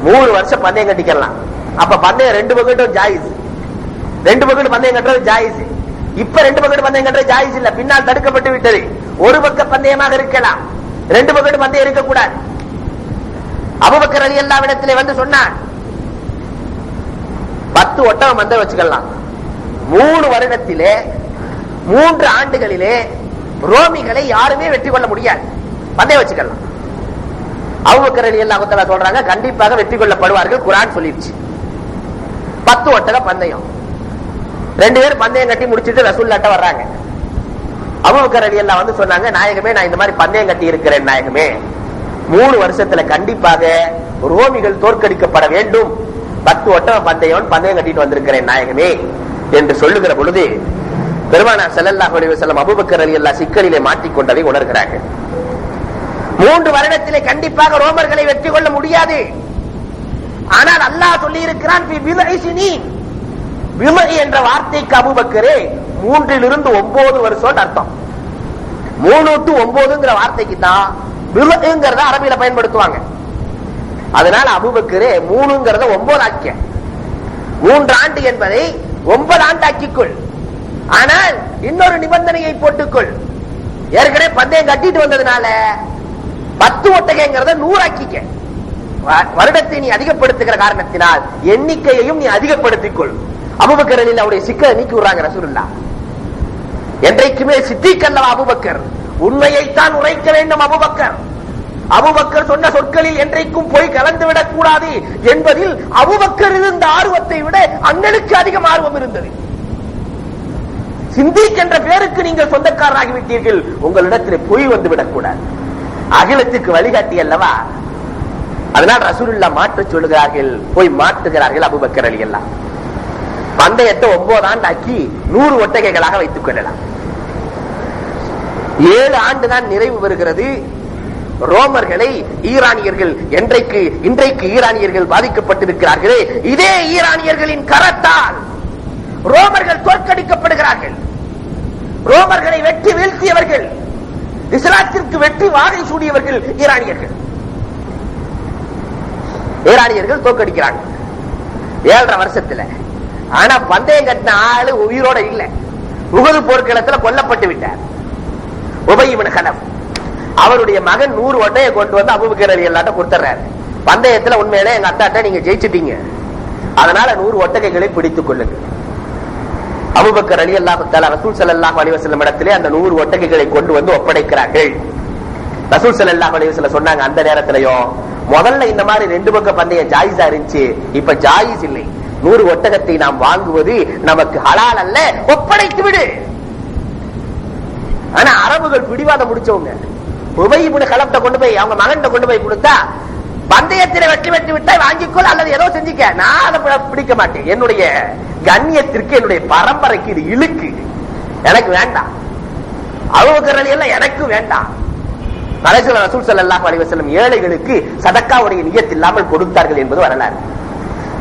3 வருஷம் பந்தயம் கட்டிக்கலாம். அப்ப பந்தயம் 2 பக்கெட்டும் ஜாயிஸ், 2 பக்கெட் பந்தயம் கட்டுறது ஜாயிஸ். இப்ப 2 பக்கெட் பந்தயம் கட்டுறது ஜாயிஸ் இல்ல, பின்னால் தடுக்கப்பட்டு விட்டது. ஒரு பக்க பந்தயமாக இருக்கலாம், 2 பக்கெட் பந்தயம் இருக்கக்கூடாது. அபூபக்கர் ரலியல்லாஹு அன்ஹு இடத்திலே வந்து சொன்னான், 10 ஒட்டகம் பந்தயம் வச்சுக்கலாம். 3 வருடத்திலே 3 ஆண்டுகளிலே ரோமிகளை யாருமே வெற்றி கொள்ள முடியாது, பந்தயம் வச்சுக்கலாம். அபூபக்கர் ரலியல்லாஹு தஆலா சொல்றாங்க, கண்டிப்பாக வெற்றி கொள்ளப்படுவார்கள், குர்ஆன் சொல்லிருச்சு. 10 ஒட்டக பந்தயம், 2 பேர் பந்தயம் கட்டி முடிச்சிட்டு ரசூலுல்லாஹ்ட்ட வர்றாங்க. அபூபக்கர் ரலியல்லாஹு வந்து சொன்னாங்க, நாயகமே நான் இந்த மாதிரி பந்தயம் கட்டி இருக்கிறேன் நாயகமே, 3 வருஷத்துல கண்டிப்பாக ரோமிகள் தோற்கடிக்கப்பட வேண்டும், 10 ஒட்டக பந்தயம் கட்டிட்டு வந்திருக்கிறேன் நாயகமே என்று சொல்லுகிற பொழுது பெருமானார் ஸல்லல்லாஹு அலைஹி வஸல்லம் அபூபக்கர் ரலியல்லாஹு சிக்கலிலே மாட்டிக்கொண்டதை உணர்கிறார்கள். 3 வருடத்திலே கண்டிப்பாக ரோமர்களை வெற்றி கொள்ள முடியாது. ஆனால் அல்லாஹ் சொல்லி இருக்கிறான், என்ற வார்த்தைக்கு அபூபக்கரே 3 லிருந்து 9 வருஷம் அர்த்தம். 3 to 9 வார்த்தைக்கு தான் பிர்ருங்கிறத அரபியில பயன்படுத்துவாங்க. அதனால அபூபக்கரே 3ங்கிறத 9 ஆக்கிய. 3 ஆண்டு என்பதை 9 ஆண்டு ஆக்கிக்கொள். ஆனால் இன்னொரு நிபந்தனையை போட்டுக்கொள். ஏற்கனவே பந்தயம் கட்டிட்டு வந்ததுனால 10 ஒட்டகைங்கிறத 100 ஆக்கிக்க. வருடத்தை நீ அதிகப்படுத்துகிற காரணத்தினால் எண்ணிக்கையையும் நீ அதிகப்படுத்திக்கொள். அபூபக்கர் அவருடைய சிக்கலை நீக்கி விடுறாங்க ரசூலுல்லாஹ். என்றைக்குமே சித்திக் அல்லவா அபூபக்கர், உண்மையைத்தான் உரைக்க வேண்டும் அபூபக்கர். அபூபக்கர் சொன்ன சொற்களில் என்றைக்கும் போய் கலந்துவிடக் கூடாது என்பதில் அபூபக்கர் இருந்த ஆர்வத்தை விட அண்ணனுக்கு அதிகம் ஆர்வம் இருந்தது. சித்திக் என்ற பேருக்கு நீங்கள் சொந்தக்காரராகிவிட்டீர்கள், உங்களிடத்தில் பொய் வந்துவிடக் கூடாது. அகிலத்துக்கு வழிகாட்டி அல்லவா. அதனால் ரசூலுல்லாஹ் மாற்ற சொல்லுகிறார்கள், போய் மாற்றுகிறார்கள் அபூபக்கர் ரலியல்லாஹு. பந்தயத்தை 9 ஆண்டாக்கி 100 ஒட்டகைகளாக வைத்துக் கொள்ளலாம். 7 ஆண்டு தான் நிறைவு பெறுகிறது. ரோமர்களை ஈரானியர்கள் இன்றைக்கு ஈரானியர்கள் பாதிக்கப்பட்டிருக்கிறார்களே, இதே ஈரானியர்களின் கரத்தால் ரோமர்கள் தோற்கடிக்கப்படுகிறார்கள். ரோமர்களை வெற்றி வீழ்த்தியவர்கள், இஸ்லாத்திற்கு வெற்றி வாகை சூடியவர்கள் ஈரானியர்கள் தோற்கடிக்கிறாங்க 7.5 வருஷத்துல. ஆனா பந்தயம் கட்டின ஆளு உயிரோட இல்ல, உஹது போர்க்களத்தில் கொல்லப்பட்டு விட்டார். உபய் இப்னு கலப் அவருடைய மகன் 100 ஒட்டையை கொண்டு வந்து அபூபக்கர் ரலியல்லாஹு கொடுத்துறாரு. பந்தயத்துல உண்மையிலே எங்க அத்தாட்ட நீங்க ஜெயிச்சிட்டீங்க, அதனால 100 ஒட்டகைகளை பிடித்துக் கொள்ளுங்க. அபூபக்கர் ரலியல்லாஹு தஆலா ரசூல் ஸல்லல்லாஹு அலைஹி வஸல்லம் இடத்திலே அந்த 100 ஒட்டகைகளை கொண்டு வந்து ஒப்படைக்கிறார்கள். ரசூல் ஸல்லல்லாஹு அலைஹி வஸல்லம் சொன்னாங்க, அந்த நேரத்திலயும் முதல்ல இந்த மாதிரி 2 பக்க பந்தயம் ஜாயிஸா இருந்துச்சு, இப்ப ஜாயிஸ் இல்லை. 100 ஒட்டகத்தை நாம் வாங்குவது நமக்கு ஹலால் அல்ல, ஒப்படைத்து விடு. ஆனா அரபுகள் பிடிவாதம் முடிச்சவங்க. உபய் இப்னு கலப்ட கொண்டு போய் அவங்க மகன்கிட்ட கொண்டு போய் கொடுத்தா, பந்தயத்தில் வெற்றி விட்டா வாங்கிக்கொள் அல்லது ஏதோ செஞ்சுக்க, நான் அதை பிடிக்க மாட்டேன். என்னுடைய கண்ணியத்திற்கு, என்னுடைய பரம்பரைக்கு இது இழுக்கு, எனக்கு வேண்டாம். அபூபக்கர் ரலியல்லாஹு எனக்கு வேண்டாம். ரசூல் ஸல்லல்லாஹு அலைஹி வஸல்லம் ஏழைகளுக்கு சதக்காவுடைய நியத் இல்லாமல் கொடுத்தார்கள் என்பது வரலாறு.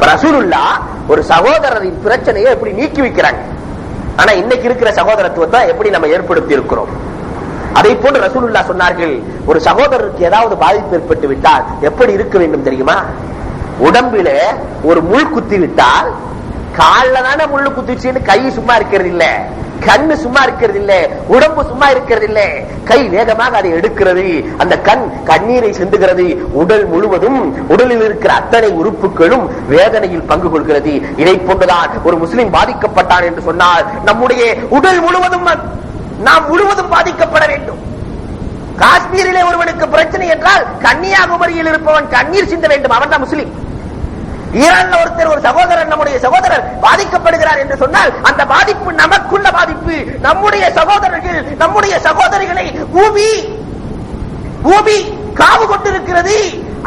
ரசூலுல்லாஹ் ஒரு சகோதரரின் பிரச்சனையை எப்படி நீக்கி வைக்கிறாங்க. ஆனா இன்னைக்கு இருக்கிற சகோதரத்துவத்தை எப்படி நம்ம ஏற்படுத்தி இருக்கிறோம். அதை போன்று ரசூலுல்லாஹ் சொன்னார்கள், ஒரு சகோதரருக்கு ஏதாவது பாதிப்பு ஏற்பட்டு விட்டால் எப்படி இருக்க வேண்டும் தெரியுமா? உடம்பில ஒரு முள் குத்தி விட்டால், காலில் தானே முள்ளு குத்திச்சுன்னு கை சும்மா இருக்கிறது இல்ல, கண்ணு சும்மா இருக்கிறது இல்ல, உடம்பு சும்மா இருக்கிறது இல்ல, கை வேகமாக அதை எடுக்கிறது, அந்த கண் கண்ணீரை சிந்துகிறது, உடல் முழுவதும், உடலில் இருக்கிற அத்தனை உறுப்புகளும் வேதனையில் பங்கு கொள்கிறது. இதை போன்றுதான் ஒரு முஸ்லிம் பாதிக்கப்பட்டான் என்று சொன்னால் நம்முடைய உடல் முழுவதும், நாம் முழுவதும் பாதிக்கப்பட வேண்டும். காஷ்மீரிலே ஒருவனுக்கு பிரச்சனை என்றால் கன்னியாகுமரியில் இருப்பவன் கண்ணீர் சிந்த வேண்டும், அவன் தான் முஸ்லிம். ஈரான்ல ஒருத்தர், ஒரு சகோதரர், நம்முடைய சகோதரர் பாதிக்கப்படுகிறார் என்று சொன்னால் அந்த பாதிப்பு நமக்குள்ள பாதிப்பு. நம்முடைய சகோதரர்கள், நம்முடைய சகோதரிகளை பூமி காவு கொண்டிருக்கிறது,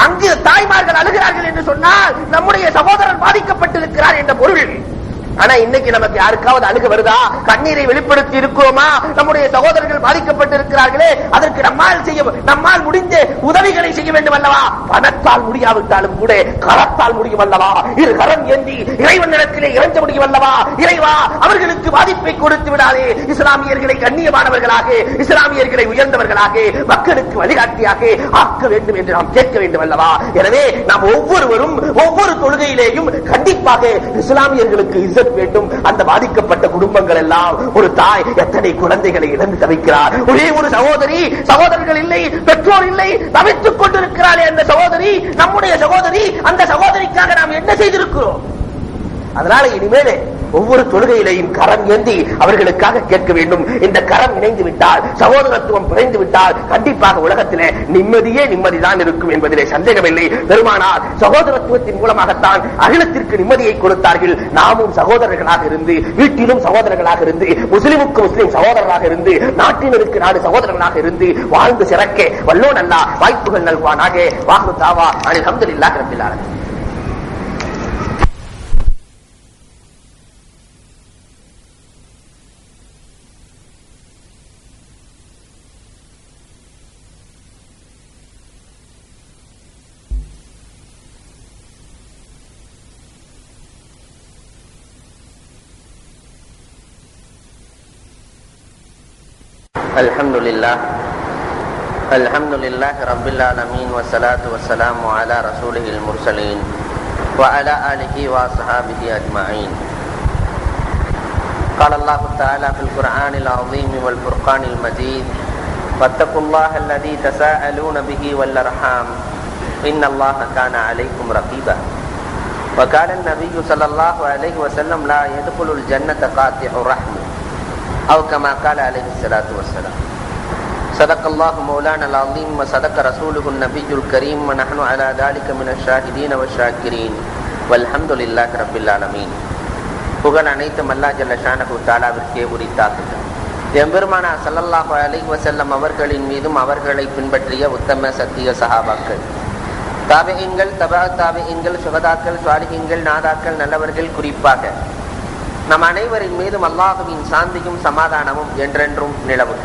அங்கு தாய்மார்கள் அழுகிறார்கள் என்று சொன்னால் நம்முடைய சகோதரர் பாதிக்கப்பட்டிருக்கிறார் என்ற பொருள். ஆனா இன்னைக்கு நமக்கு யாருக்காவது அழுக வருதா? கண்ணீரை வெளிப்படுத்தி இருக்கிறோமா? நம்முடைய சகோதரர்கள் பாதிக்கப்பட்டிருக்கிறார்களே, அதற்கு நம்மால் முடிந்த உதவிகளை செய்ய வேண்டும் அல்லவா? பணத்தால் முடியாவிட்டாலும் கூட கரத்தால் முடியும் அல்லவா? இரு கரம் ஏந்தி இறைவனிடத்திலே இறைஞ்ச முடியும் அல்லவா? இறைவா, அவர்களுக்கு பாதிப்பை கொடுத்து விடாதே. இஸ்லாமியர்களை கண்ணியமானவர்களாக, இஸ்லாமியர்களை உயர்ந்தவர்களாக, மக்களுக்கு வழிகாட்டியாக ஆக்க வேண்டும் என்று நாம் கேட்க வேண்டும் அல்லவா? எனவே நாம் ஒவ்வொருவரும் ஒவ்வொரு தொழுகையிலேயும் கண்டிப்பாக இஸ்லாமியர்களுக்கு இஸ்ஸத் வேண்டும். அந்த பாதிக்கப்பட்ட குடும்பங்கள் எல்லாம், ஒரு தாய் எத்தனை குழந்தைகளை இழந்து தவிக்கிறார், ஒரே ஒரு சகோதரர்கள் இல்லை, பெற்றோர் இல்லை, தவித்துக் கொண்டிருக்கிறாளே அந்த சகோதரி, நம்முடைய சகோதரி. அந்த சகோதரிக்காக நாம் என்ன செய்திருக்கிறோம்? அதனால இனிமேல் ஒவ்வொரு தொழுகையிலையும் கரம் ஏந்தி அவர்களுக்காக கேட்க வேண்டும். இந்த கரம் இணைந்து விட்டால், சகோதரத்துவம் பிணைந்து விட்டால் கண்டிப்பாக உலகத்திலே நிம்மதிதான் இருக்கும் என்பதிலே சந்தேகமில்லை. பெருமானார் சகோதரத்துவத்தின் மூலமாகத்தான் அகிலத்திற்கு நிம்மதியை கொடுத்தார்கள். நாமும் சகோதரர்களாக இருந்து, வீட்டிலும் சகோதரர்களாக இருந்து, முஸ்லிமுக்கு முஸ்லிம் சகோதரராக இருந்து, நாட்டினருக்கு நாடு சகோதரர்களாக இருந்து வாழ்ந்து சிறக்க வல்லோன் அல்லாஹ் வாய்ப்புகள் நல்வானாக. வாஹு தாவா அல்ஹம்துலில்லாஹி ரப்பில் ஆலமீன். الحمد لله رب العالمين والصلاة والسلام على رسوله المرسلين وعلى آله وصحابه أجمعين. قال الله تعالى في القرآن العظيم والفرقان المجيد: واتقوا الله الذي تساءلون به والأرحام إن الله كان عليكم رقيبا. وقال النبي صلى الله عليه وسلم: لا يدخل الجنة قاطع رحم، أو كما قال عليه الصلاة والسلام. صدق الله مولانا العظيم وصدق رسوله النبي الكريم ونحن على ذلك من الشاهدين والشاكرين والحمد لله رب العالمين. புகழ் அனைத்தும் அல்லாஹ் ஜல்ல ஷானஹு தஆலாவிற்கே உரித்தாகுக. எம்பெருமானா ஸல்லல்லாஹு அலைஹி வஸல்லம் அவர்களின் மீதும் அவர்களை பின்பற்றிய உத்தம சத்திய சஹாபாக்கள், தாபிஈன்கள், தபா தாபிஈன்கள், சுஹதாக்கள், சாலிஹீன்கள், நாதாக்கள், நல்லவர்கள், குறிப்பாக நம் அனைவரின் மீதும் அல்லாஹுவின் சாந்தியும் சமாதானமும் என்றென்றும் நிலவுக.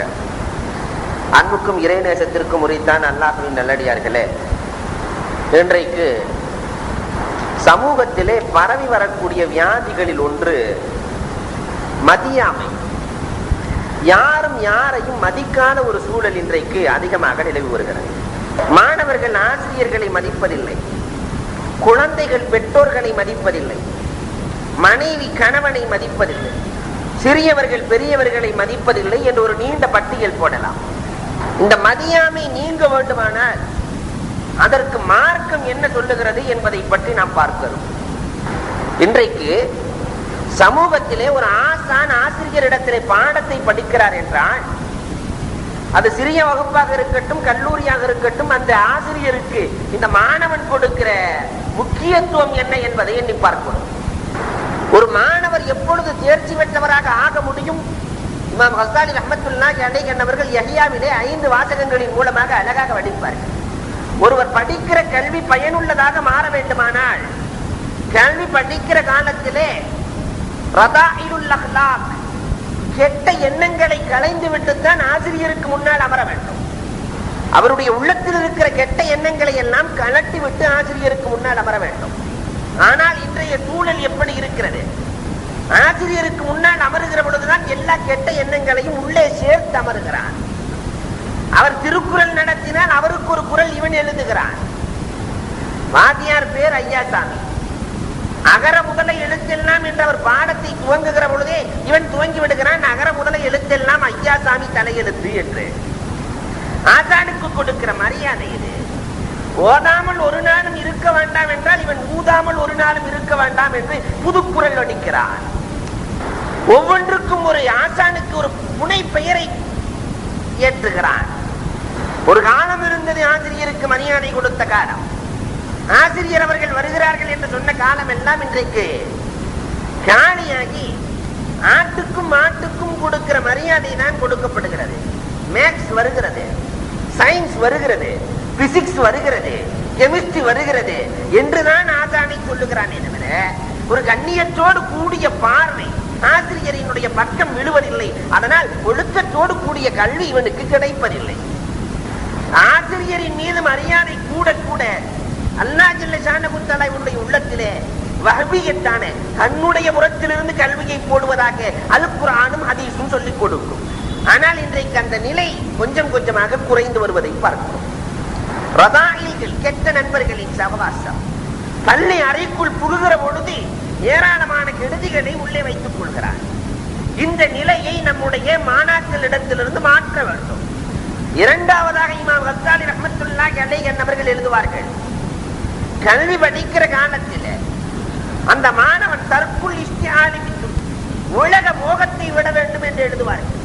அன்புக்கும் இறைநேசத்திற்கும் உரித்தான் அல்லாஹுவின் நல்லடியார்களே, இன்றைக்கு சமூகத்திலே பரவி வரக்கூடிய வியாதிகளில் ஒன்று மதியாமை. யாரும் யாரையும் மதிக்காத ஒரு சூழல் இன்றைக்கு அதிகமாக நிலவி வருகிறது. மாணவர்கள் ஆசிரியர்களை மதிப்பதில்லை, குழந்தைகள் பெற்றோர்களை மதிப்பதில்லை, மனைவி கணவனை மதிப்பதில்லை, சிறியவர்கள் பெரியவர்களை மதிப்பதில்லை என்று ஒரு நீண்ட பட்டியல் போடலாம். இந்த மதியாமை நீங்க வேண்டுமானால் அதற்கு மார்க்கம் என்ன சொல்லுகிறது என்பதை பற்றி நாம் பார்க்கிறோம். இன்றைக்கு சமூகத்திலே ஒரு ஆசான் ஆசிரியரிடத்திலே பாடத்தை படிக்கிறார் என்றால், அது சிறிய வகுப்பாக இருக்கட்டும், கல்லூரியாக இருக்கட்டும், அந்த ஆசிரியருக்கு இந்த மாணவன் கொடுக்கிற முக்கியத்துவம் என்ன என்பதை எண்ணி பார்க்கணும். ஒரு மாணவர் எப்பொழுது தேர்ச்சி பெற்றவராக ஆக முடியும்? இமாம் ஹஸ்ஸாலி ரஹ்மத்துல்லாஹி அலைஹி அவர்கள் யஹ்யாவிலே 5 வாசகங்களின் மூலமாக அழகாக வடிப்பார்கள். ஒருவர் படிக்கிற கல்வி பயனுள்ளதாக மாற வேண்டுமானால், கல்வி படிக்கிற காலத்திலே ரதாயிலுல் அஹ்லாக், கெட்ட எண்ணங்களை களைந்து விட்டுத்தான் ஆசிரியருக்கு முன்னால் அமர வேண்டும். அவருடைய உள்ளத்தில் இருக்கிற கெட்ட எண்ணங்களை எல்லாம் கலட்டி விட்டு ஆசிரியருக்கு முன்னால் அமர வேண்டும். ஆனால் இன்றைய சூழல் எப்படி இருக்கிறது? ஆசிரியருக்கு முன்னால் அமருகிற பொழுதுதான் எல்லா கெட்ட எண்ணங்களையும் உள்ளே சேர்த்து அமருகிறான். அவர் திருக்குறள் நடத்தினால் அவருக்கு ஒரு குறள் இவன் எழுதுகிறான். வாத்தியார் பேர் ஐயாசாமி, அகர முதல எழுத்தெல்லாம் என்று அவர் பாடத்தை துவங்குகிற பொழுதே இவன் துவங்கி விடுகிறான், அகர முதல எழுத்தெல்லாம் ஐயாசாமி தலையெழுத்து என்று. ஆசானுக்கு கொடுக்கிற மரியாதை இது. ஓதாமல் ஒரு நாளும் இருக்க வேண்டாம் என்றால் இவன் ஊதாமல் ஒரு நாளும் இருக்க வேண்டாம் என்று புதுக்குறள் அடிக்கிறான். ஒவ்வொன்றுக்கும் ஒரு ஆசானுக்கு ஒரு புனை பெயரை ஏற்றுகிறான். ஒரு காலம் இருந்தது ஆசிரியருக்கு மரியாதை கொடுத்த காலம். ஆசிரியர் அவர்கள் வருகிறார்கள் என்று சொன்ன காலம் எல்லாம் இன்றைக்கு காலியாகி ஆட்டுக்கும் மாட்டுக்கும் கொடுக்கிற மரியாதை தான் கொடுக்கப்படுகிறது. மேக்ஸ் வருகிறது, சயின்ஸ் வருகிறது, பிசிக்ஸ் வருகிறது, கெமிஸ்ட்ரி வருகிறது என்றுதான் ஆசானை சொல்லுகிறானே தவிர ஒரு கண்ணியத்தோடு கூடிய பார்வை ஆசிரியரினுடைய பக்கம் விழுவதில்லை. அதனால் ஒழுக்கத்தோடு கூடிய கல்வி இவனுக்கு கிடைப்பதில்லை. ஆசிரியரின் மீது மரியாதை கூட கூட அல்லாஹ் ஜல்ல ஷானஹு தஆலா இவனுடைய உள்ளத்திலே வஹ்பியத்தான தன்னுடைய புறத்திலிருந்து கல்வியை போடுவதாக அல் குர்ஆனும் ஹதீஸும் சொல்லிக் கொடுக்கும். ஆனால் இன்றைக்கு அந்த நிலை கொஞ்சம் கொஞ்சமாக குறைந்து வருவதை பார்க்கிறோம். ரதாயில்கள், கெட்ட நண்பர்களின் சகவாசம் பள்ளி அறைக்குள் புகுகிற பொழுது ஏராளமான கெடுதிகளை உள்ளே வைத்துக் கொள்கிறார். இந்த நிலையை நம்முடைய மாணாக்களிடத்திலிருந்து மாற்ற வேண்டும். இரண்டாவதாக இமாம் ஹஸ்ஸாலி ரஹ்மத்துல்லாஹி அலைஹி அவர்கள் எழுதுவார்கள், கல்வி படிக்கிற காலத்தில் அந்த மாணவன் தற்குள் இஸ்திஆலி உலக மோகத்தை விட வேண்டும் என்று எழுதுவார்கள்.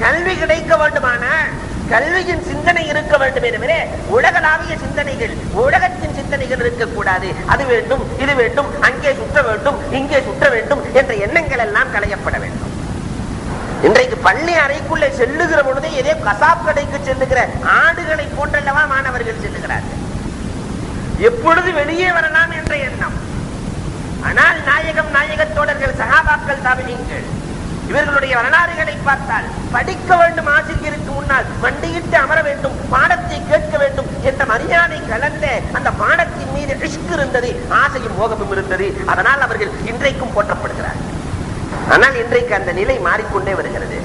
கல்வி கிடைக்க வேண்டுமானால் கல்வியின் சிந்தனை இருக்க வேண்டும் எனவே உலகளாவிய சிந்தனைகள், உலகத்தின் சிந்தனைகள் இருக்கக்கூடாது. அது வேண்டும், இது வேண்டும், அங்கே சுற்ற வேண்டும், இங்கே சுற்ற வேண்டும் என்ற எண்ணங்கள் எல்லாம் களையப்பட வேண்டும். இன்றைக்கு பள்ளி அறைக்குள்ளே செல்லுகிற பொழுதே ஏதோ கசாப் கடைக்கு செல்லுகிற ஆடுகளை போன்றல்லவா மாணவர்கள் செல்லுகிறார்கள். எப்பொழுது வெளியே வரலாம் என்ற எண்ணம். ஆனால் நாயகம், நாயகத்தோழர்கள், சஹாபாக்கள், தாபிஈன்கள் இவர்களுடைய வரலாறுகளை பார்த்தால் படிக்க வேண்டும், ஆசிரியருக்கு முன்னால் மண்டியிட்டு அமர வேண்டும், பாடத்தை கேட்க வேண்டும் என்ற மரியாதை கலந்த அந்த பாடத்தின் மீது இஷ்க் இருந்தது, ஆசையும் மோகமும் இருந்தது. அதனால் அவர்கள் இன்றைக்கும் போற்றப்படுகிறார்கள். ஆனால் இன்றைக்கு அந்த நிலை மாறிக்கொண்டே வருகிறது.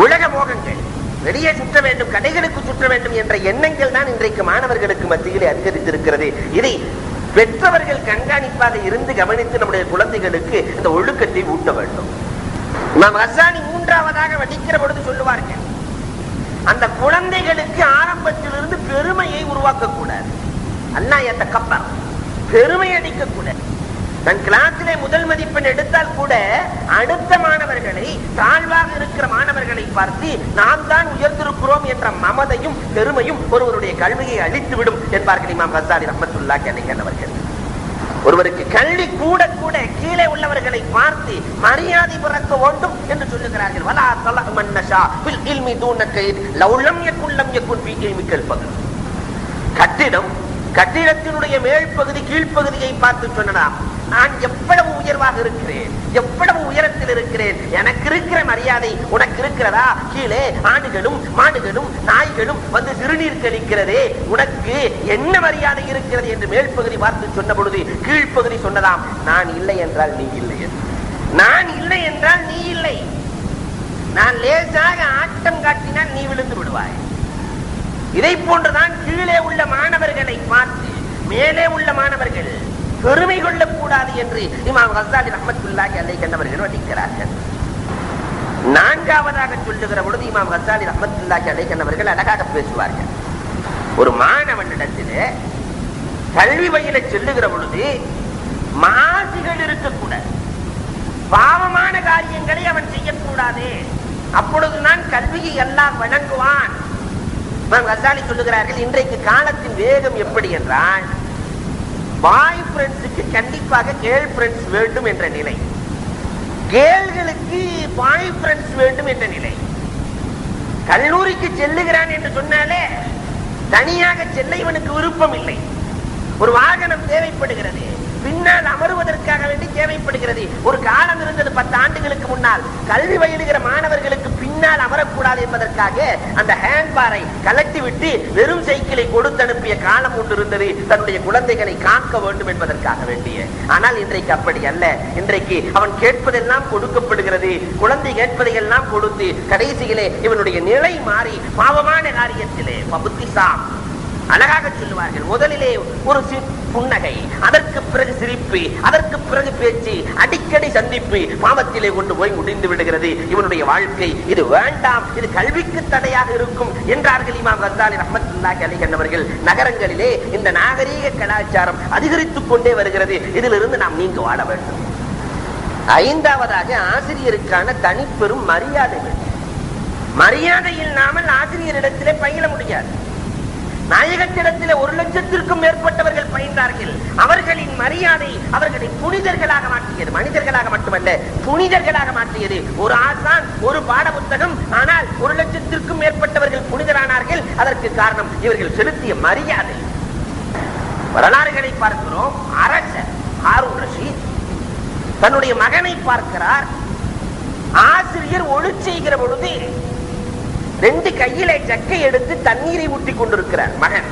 உலக மோகங்கள், வெளியே சுற்ற வேண்டும், கடைகளுக்கு சுற்ற வேண்டும் என்ற எண்ணங்கள் தான் இன்றைக்கு மாணவர்களுக்கு மத்தியிலே அதிகரித்திருக்கிறது. இதை பெற்றவர்கள் கண்காணிப்பாக இருந்து கவனித்து நம்முடைய குழந்தைகளுக்கு இந்த ஒழுக்கத்தை ஊட்ட வேண்டும். இமாம் கஸ்ஸாலி மூன்றாவதாக வடிக்கிற பொழுது சொல்லுவார்கள், அந்த குழந்தைகளுக்கு ஆரம்பத்திலிருந்து பெருமையை உருவாக்க கூடாது. அல்லாஹ் யதகப்பர், பெருமை அடிக்க கூடாது. தன் கிளாஸிலே முதல் மதிப்பெண் எடுத்தால் கூட அடுத்த மாணவர்களை, தாழ்வாக இருக்கிற மாணவர்களை பார்த்து நாம் தான் உயர்ந்திருக்கிறோம் என்ற மமதையும் பெருமையும் ஒருவருடைய கல்வியை அழித்துவிடும் என்பார்கள் இமாம் கஸ்ஸாலி ரஹ்மத்துல்லாஹி அலைஹி அவர்கள். ஒருவருக்கு கல்வி கூட கூட கீழே உள்ளவர்களை பார்த்து மரியாதை பிறக்க வேண்டும் என்று சொல்லுகிறார்கள். வலா தலஹ் மன் நஷா பில் இல்மி தூன கைத் லவ் லம் யகுன் லம் யகுன் ஃபீ இல்மிக்கல் ஃபக்ர். கட்டிடத்தினுடைய மேல் பகுதி கீழ்ப்பகுதியை பார்த்து சொன்னதாம், நான் எவ்வளவு உயர்வாக இருக்கிறேன், எவ்வளவு உயரத்தில் இருக்கிறேன், எனக்கு இருக்கிற மரியாதை உனக்கு இருக்கிறதா? கீழே ஆடுகளும் மாடுகளும் நாய்களும் வந்து சிறுநீர் கழிக்கிறதே, உனக்கு என்ன மரியாதை இருக்கிறது என்று மேல் பகுதி பார்த்து சொன்ன பொழுது கீழ்ப்பகுதி சொன்னதாம், நான் இல்லை என்றால் நீ இல்லை, நான் இல்லை என்றால் நீ இல்லை, நான் லேசாக ஆட்டம் காட்டினால் நீ விழுந்து விடுவாய். இதை போன்றுதான் கீழே உள்ள மாணவர்களை பார்த்து மேலே உள்ள மாணவர்கள் பெருமை கொள்ளக்கூடாது என்று இமாம் கஸ்ஸாலி ரஹ்மத்துல்லாஹி அலைஹி அவர்கள் வடிக்கிறார்கள். நான்காவதாக சொல்லுகிற பொழுது இமாம் கஸ்ஸாலி ரஹ்மத்துல்லாஹி அலைஹி அவர்கள் அழகாக பேசுவார்கள். ஒரு மாணவனிடத்திலே கல்வி வகையில செல்லுகிற பொழுது மாசுகள் இருக்கக்கூடாது, பாவமான காரியங்களை அவன் செய்யக்கூடாது. அப்பொழுது நான் கல்வியை எல்லாம் வழங்குவான். கஸ்ஸாலி சொல்லுகிறார்கள், இன்றைக்கு காலத்தின் வேகம் எப்படி என்றால், பாய் ஃப்ரெண்ட்ஸுக்கு கண்டிப்பாக கேர்ள் ஃப்ரெண்ட்ஸ் வேண்டும் என்ற நிலை, கேர்ள்களுக்கு பாய் ஃப்ரெண்ட்ஸ் வேண்டும் என்ற நிலை. கல்லூரிக்கு செல்லுகிறான் என்று சொன்னாலே தனியாக செல்ல இவனுக்கு விருப்பம் இல்லை. ஒரு வாகனம் தேவைப்படுகிறது, பின்னால் அமருவதற்காக வேண்டி தேவைப்படுகிறது. ஒரு காலம் இருந்தது 10 ஆண்டுகளுக்கு முன்னால், கல்வி பயிலுகிற மாணவர்களுக்கு பின்னால் அமரக்கூடாது என்பதற்காக அந்த ஹேண்ட்பாரை கலட்டி விட்டு வெறும் சைக்கிளை கொடுத்து அனுப்பிய காலம் ஒன்று இருந்தது, தன்னுடைய குழந்தைகளை காக்க வேண்டும் என்பதற்காக வேண்டிய. ஆனால் இன்றைக்கு அப்படி அல்ல. இன்றைக்கு அவன் கேட்பதெல்லாம் கொடுக்கப்படுகிறது, குழந்தை கேட்பதையெல்லாம் கொடுத்து கடைசியிலே இவனுடைய நிலை மாறி பாவமான காரியத்திலே பபுத்திசாம் அழகாக சொல்லுவார்கள். முதலிலே ஒரு புன்னகை, அதற்கு பிறகு சிரிப்பு, அதற்கு பிறகு பேச்சு, அடிக்கடி சந்திப்பு பாவத்திலே கொண்டு போய் முடிந்து விடுகிறது இவனுடைய வாழ்க்கை. இது வேண்டாம், இது கல்விக்கு தடையாக இருக்கும் என்றார்கள் இமாம் கஸ்ஸாலி ரஹ்மத்துல்லாஹி அலைஹி அவர்கள். நகரங்களிலே இந்த நாகரீக கலாச்சாரம் அதிகரித்துக் கொண்டே வருகிறது, இதிலிருந்து நாம் நீங்க வாழ வேண்டும். ஐந்தாவதாக ஆசிரியருக்கான தனிப்பெரும் மரியாதை வேண்டும். மரியாதை இல்லாமல் ஆசிரியரிடத்திலே பயில முடியாது. நாயகத்திடத்திலே 1,00,000க்கும் மேற்பட்டவர்கள் பயின்றார்கள். அவர்களின் மரியாதை அவர்களை புனிதர்களாக மாற்றியது. மனிதர்களாக மட்டுமல்ல, புனிதர்களாக மாற்றியது. ஒரு ஆசான், ஒரு பாட புத்தகம், ஆனால் 1,00,000க்கும் மேற்பட்டவர்கள் புனிதரானார்கள். அதற்கு காரணம் இவர்கள் செலுத்திய மரியாதை. வரலாறுகளை பார்க்கிறோம். அரசர் ஹாரூன் ரஷீத் தன்னுடைய மகனை பார்க்கிறார். ஆசிரியர் ஒளி செய்கிற பொழுது 2 கையிலே சக்கை எடுத்து தண்ணீரை ஊட்டி கொண்டிருக்கிறார் மகன்.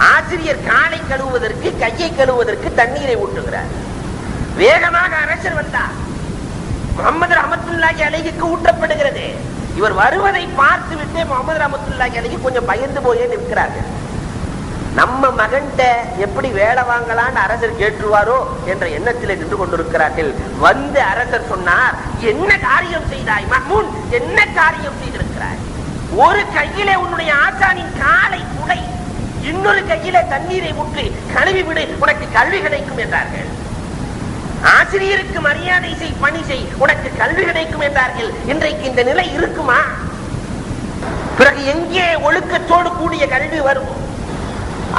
ஆசிரியர் காலை கழுவுவதற்கு, கையை கழுவுவதற்கு தண்ணீரை ஊட்டுகிறார். வேகமாக அரசர் வந்தார். முஹம்மது ரஹ்மத்துல்லாஹி அலைஹிக்கு ஊட்டப்படுகிறது. இவர் வருவதை பார்த்து விட்டு முஹம்மது ரஹ்மத்துல்லாஹி அலைஹி கொஞ்சம் பயந்து போயே நிற்கிறார்கள். நம்ம மகன்கிட்ட எப்படி வேலை வாங்கலான்னு அரசர் கேட்டுருவாரோ என்ற எண்ணத்திலே நின்று கொண்டிருக்கிறார்கள். வந்து அரசர் சொன்னார், என்ன காரியம் செய்தாய் மஹ்மூன், என்ன காரியம் செய்திருக்கிறாய்? ஒரு கையிலே உன்னுடைய ஆசானின் காலை துடை, இன்னொரு கையிலே தண்ணீரை ஊற்றி கழுவி விடு, உனக்கு கல்வி கிடைக்கும் என்றார்கள். ஆசிரியருக்கு மரியாதை செய், பணி செய், உனக்கு கல்வி கிடைக்கும் என்றார்கள். இன்றைக்கு இந்த நிலை இருக்குமா? பிறகு எங்கே ஒழுக்கத்தோடு கூடிய கல்வி வரும்?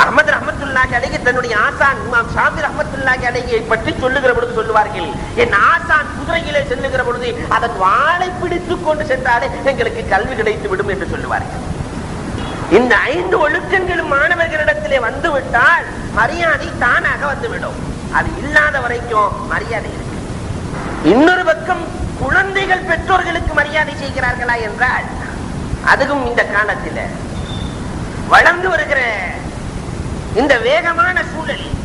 அஹ்மத் ரஹ்மத்துல்லாஹி அலைஹி தன்னுடைய ஆசான் இமாம் ஷாஃபி ரஹ்மத்துல்லாஹி அலைஹியை பற்றி சொல்லுகிற பொழுது சொல்லுவார்கள், என் ஆசான் குதிரையிலே செல்லுகிற பொழுது அதன் வாளை பிடித்துக் கொண்டு சென்றாலே எங்களுக்கு கல்வி கிடைத்து விடும் என்று சொல்லுவார்கள். இந்த 5 ஒழுக்கங்களும் மாணவர்களிடத்திலே வந்துவிட்டால் மரியாதை தானாக வந்துவிடும். அது இல்லாத வரைக்கும் மரியாதை இருக்கு. இன்னொரு பக்கம் குழந்தைகள் பெற்றோர்களுக்கு மரியாதை செய்கிறார்களா என்றால் அதுவும் இந்த காலத்தில் வளர்ந்து வருகிற இந்த வேகமான சூழலில்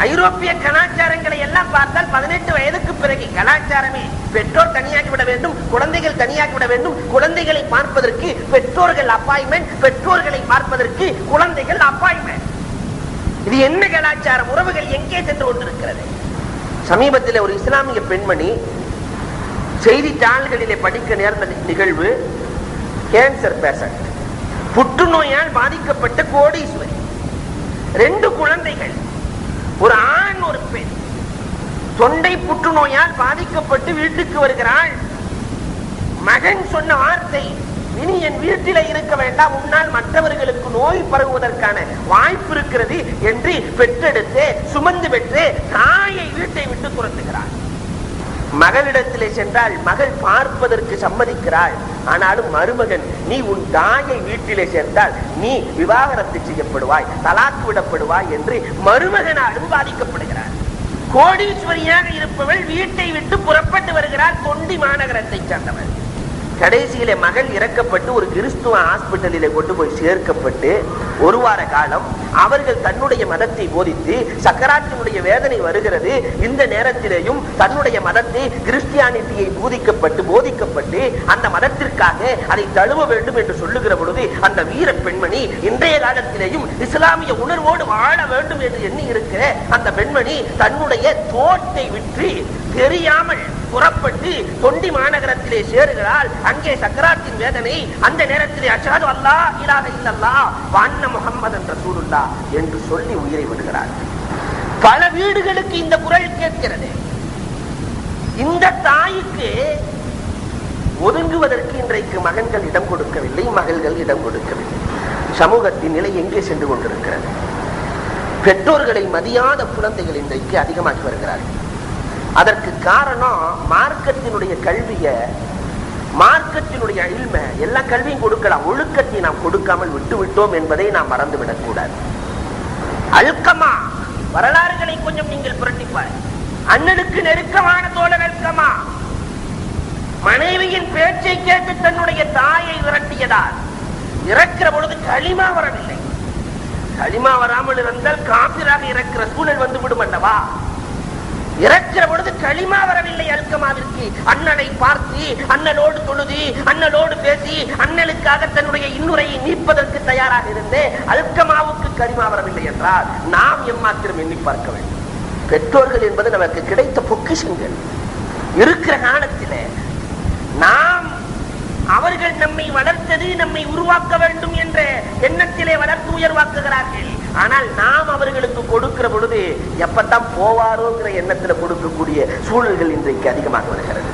ஐரோப்பிய கலாச்சாரங்களை எல்லாம் பார்த்தால் 18 வயதுக்கு பிறகு கலாச்சாரமே பெற்றோர் தனியாகி விட வேண்டும், குழந்தைகள் தனியாகி விட வேண்டும். குழந்தைகளை பார்ப்பதற்கு பெற்றோர்கள் அப்பாயின்மெண்ட், பெற்றோர்களை பார்ப்பதற்கு குழந்தைகள் அப்பாயின்மெண்ட். இது என்ன கலாச்சாரம்? உறவுகள் எங்கே சென்று கொண்டிருக்கிறது? சமீபத்தில் ஒரு இஸ்லாமிய பெண்மணி செய்தித்தாள்களிலே படிக்க நேர்ந்த நிகழ்வு. கேன்சர் பேஷண்ட், புற்றுநோயால் பாதிக்கப்பட்ட கோடீஸ்வரி, 2 குழந்தைகள், ஒரு ஆண் ஒரு பெண். தொண்டை புற்றுநோயால் பாதிக்கப்பட்டு வீட்டுக்கு வருகிறாள். மகன் சொன்ன வார்த்தை, இனி என் வீட்டிலே இருக்க வேண்டாம், உன்னால் மற்றவர்களுக்கு நோய் பரவுவதற்கான வாய்ப்பு இருக்கிறது என்று பெற்றெடுத்து சுமந்து பெற்று தாயை வீட்டை விட்டு துரத்துகிறாள். மகளிடத்திலே சென்றால் மகள் பார்ப்பதற்கு சம்மதிக்கிறாள். ஆனாலும் மருமகன், நீ உன் தாயை வீட்டிலே சேர்ந்தால் நீ விவாகரத்து செய்யப்படுவாய், தலாக்கு விடப்படுவாய் என்று மருமகனாலும் பாதிக்கப்படுகிறார். கோடீஸ்வரியாக இருப்பவள் வீட்டை விட்டு புறப்பட்டு வருகிறார். தொண்டி மாநகரத்தை சார்ந்தவள். கடைசியிலே மகள் இறக்கப்பட்டு ஒரு கிறிஸ்துவ ஹாஸ்பிட்டலிலே கொண்டு போய் சேர்க்கப்பட்டு 1 வார காலம் அவர்கள் தன்னுடைய மதத்தை போதித்து, சக்கராத்தினுடைய வேதனை வருகிறது, இந்த நேரத்திலேயும் தன்னுடைய மதத்தை கிறிஸ்டியானிட்டியை போதிக்கப்பட்டு அந்த மதத்திற்காக அதை தழுவ வேண்டும் என்று சொல்லுகிற பொழுது அந்த வீர பெண்மணி இன்றைய காலத்திலேயும் இஸ்லாமிய உணர்வோடு வாழ வேண்டும் என்று எண்ணி இருக்கிற அந்த பெண்மணி தன்னுடைய தோட்டை விற்று தெரியாமல் புறப்பட்டு தொண்டி மாநகரத்திலே சேருகிறாள். அங்கே சக்கராத்தின் வேதனை. அந்த நேரத்திலே அஷ்ஹது அல்லா இலாஹ இல்லல்லாஹ் வ அன்ன முஹம்மதன் ரசூலுல்லாஹ் என்று சொல்லி உயிரை விடுகிறார். பல வீடுகளுக்கு இந்த குரல் கேட்கிறது. இந்த தாய்க்கு ஒதுங்குவதற்கு இன்றைக்கு மகன்கள் இடம் கொடுக்கவில்லை, மகள்கள் இடம் கொடுக்கவில்லை. சமூகத்தின் நிலை எங்கே சென்று கொண்டிருக்கிறது? பெற்றோர்களை மதியாத குழந்தைகள் இன்றைக்கு அதிகமாகி வருகிறார்கள். அதற்கு காரணம் மார்க்கத்தினுடைய கல்விய, மார்க்கத்தினுடைய இல்ம, எல்லா கல்வியும் கொடுக்கலாம், ஒழுக்கத்தை நாம் கொடுக்காமல் விட்டு விட்டோம் என்பதை நாம் மறந்துவிடக் கூடாது. அல்கமா வரலாறுகளை கொஞ்சம் நீங்கள் புரட்டிப்பார். அண்ணனுக்கு நெருக்கமான தோழர் அல்கமா மனைவியின் பேச்சை கேட்டு தன்னுடைய தாயை விரட்டியதால் இறக்கிற பொழுது களிமா வரவில்லை. களிமா வராமல் இருந்தால் காபிராக இறக்கிற சூழல் வந்து விடும் அல்லவா? இறக்கிற பொழுது களிமா வரவில்லை அல்கமாவிற்கு. அண்ணனை பார்த்து, அண்ணனோடு தொழுது, அண்ணனோடு பேசி, அண்ணனுக்காக தன்னுடைய இன்னுரையை நீப்பதற்கு தயாராக இருந்தே அல்கமாவுக்கு களிமா வரவில்லை என்றால் நாம் எம்மாத்திரம் எண்ணி பார்க்க வேண்டும். பெற்றோர்கள் என்பது நமக்கு கிடைத்த பொக்கிஷங்கள். இருக்கிற காலத்திலே நாம் அவர்கள் நம்மை வளர்த்தது, நம்மை உருவாக்க வேண்டும் என்ற எண்ணத்திலே வளர்த்து உயர்வாக்குகிறார்கள். ஆனால் நாம் அவர்களுக்கு கொடுக்கிற பொழுது எப்பத்தான் போவாரோங்கிற எண்ணத்தில் கொடுக்கக்கூடிய சூழல்கள் இன்றைக்கு அதிகமாக வருகிறது.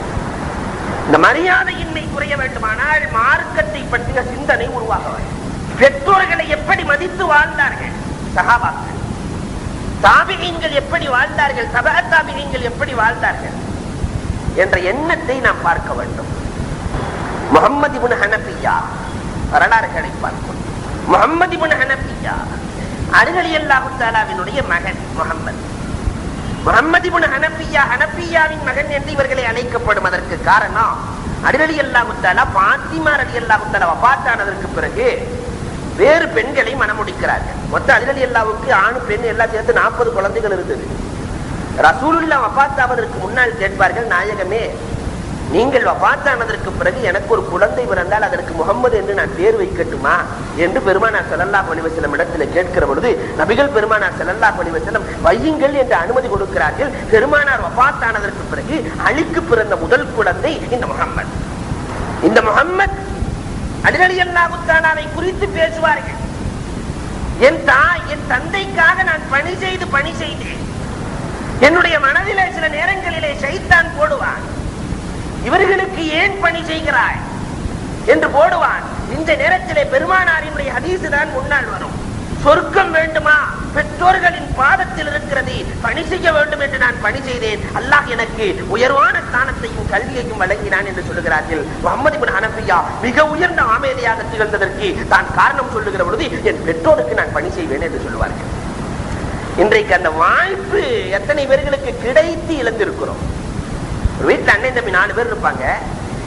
இந்த மரியாதையின்மை குறைய வேண்டுமானால் மார்க்கத்தை பற்றிய சிந்தனை உருவாக வேண்டும். பெற்றோர்களை எப்படி மதித்து வாழ்ந்தார்கள் சஹாபாக்கள், தாபிஈன்கள் எப்படி வாழ்ந்தார்கள், தபஅ தாபிஈன்கள் எப்படி வாழ்ந்தார்கள் என்ற எண்ணத்தை நாம் பார்க்க வேண்டும். முஹம்மது இப்னு ஹனபியா வரலாறுகளை பார்ப்போம். முஹம்மது இப்னு ஹனபியா அலி ரலியல்லாஹு தஆலாவினுடைய மகன் முஹம்மது. முஹம்மது இப்னு ஹனபியா, ஹனபியாவின் மகன் என்று இவர்களை அழைக்கப்படும். அதற்கு காரணம் அலி ரலியல்லாஹு தஆலா ஃபாத்திமா ரலியல்லாஹு தஆலா வஃபாத்தானதற்கு பிறகு வேறு பெண்களை மணமுடிக்கிறார்கள். மொத்தம் அலி ரலியல்லாஹுவுக்கு ஆண் பெண் எல்லாம் சேர்த்து 40 குழந்தைகள் இருந்தது. ரசூலுல்லாஹ் வஃபாத்தாவதற்கு முன்னால் கேட்பார்கள், நாயகமே நீங்கள் வஃபாத்தானதற்கு பிறகு எனக்கு ஒரு குழந்தை பிறந்தால் அதற்கு முகம்மது என்று நான் பேர் வைக்கட்டுமா என்று பெருமானார் ஸல்லல்லாஹு அலைஹி வஸல்லம் இடத்துல கேட்கிற பொழுது நபிகள் பெருமானார் ஸல்லல்லாஹு அலைஹி வஸல்லம் வையுங்கள் என்று அனுமதி கொடுக்கிறார்கள். பெருமானார் வஃபாத்தானதற்கு பிறகு அலிக்கு பிறந்த முதல் குழந்தை இந்த முகம்மது. இந்த முகம்மது அலி ரலியல்லாஹு தஆலாவை குறித்து பேசுவார்கள். என் தாய், என் தந்தைக்காக நான் பணி செய்தேன். என்னுடைய மனதிலே சில நேரங்களிலே ஷைத்தான் போடுவான், இவர்களுக்கு ஏன் பணி செய்கிறாய் என்று போடுவான். இந்த நேரத்திலே பெருமானாரினுடைய ஹதீஸ் தான் முன்னால் வரும். சொர்க்கம் வேண்டுமா, பெற்றோர்களின் பாதத்தில் இருக்கிறது, பணி செய்ய வேண்டும் என்று நான் பணி செய்தேன். அல்லாஹ் எனக்கு உயர்வான ஸ்தானத்தையும் கல்வியையும் வழங்கினான் என்று சொல்லுகிறார்கள். முஹம்மது இப்னு ஹனபியா மிக உயர்ந்த ஆமேதையாக திகழ்ந்ததற்கு தான் காரணம் சொல்லுகிற பொழுது என் பெற்றோருக்கு நான் பணி செய்வேன் என்று சொல்லுவார்கள். இன்றைக்கு அந்த வாய்ப்பு எத்தனை பேர்களுக்கு கிடைத்து இழந்திருக்கிறோம். ஒரு வீட்டுல அண்ணன் தம்பி 4 பேர் இருப்பாங்க.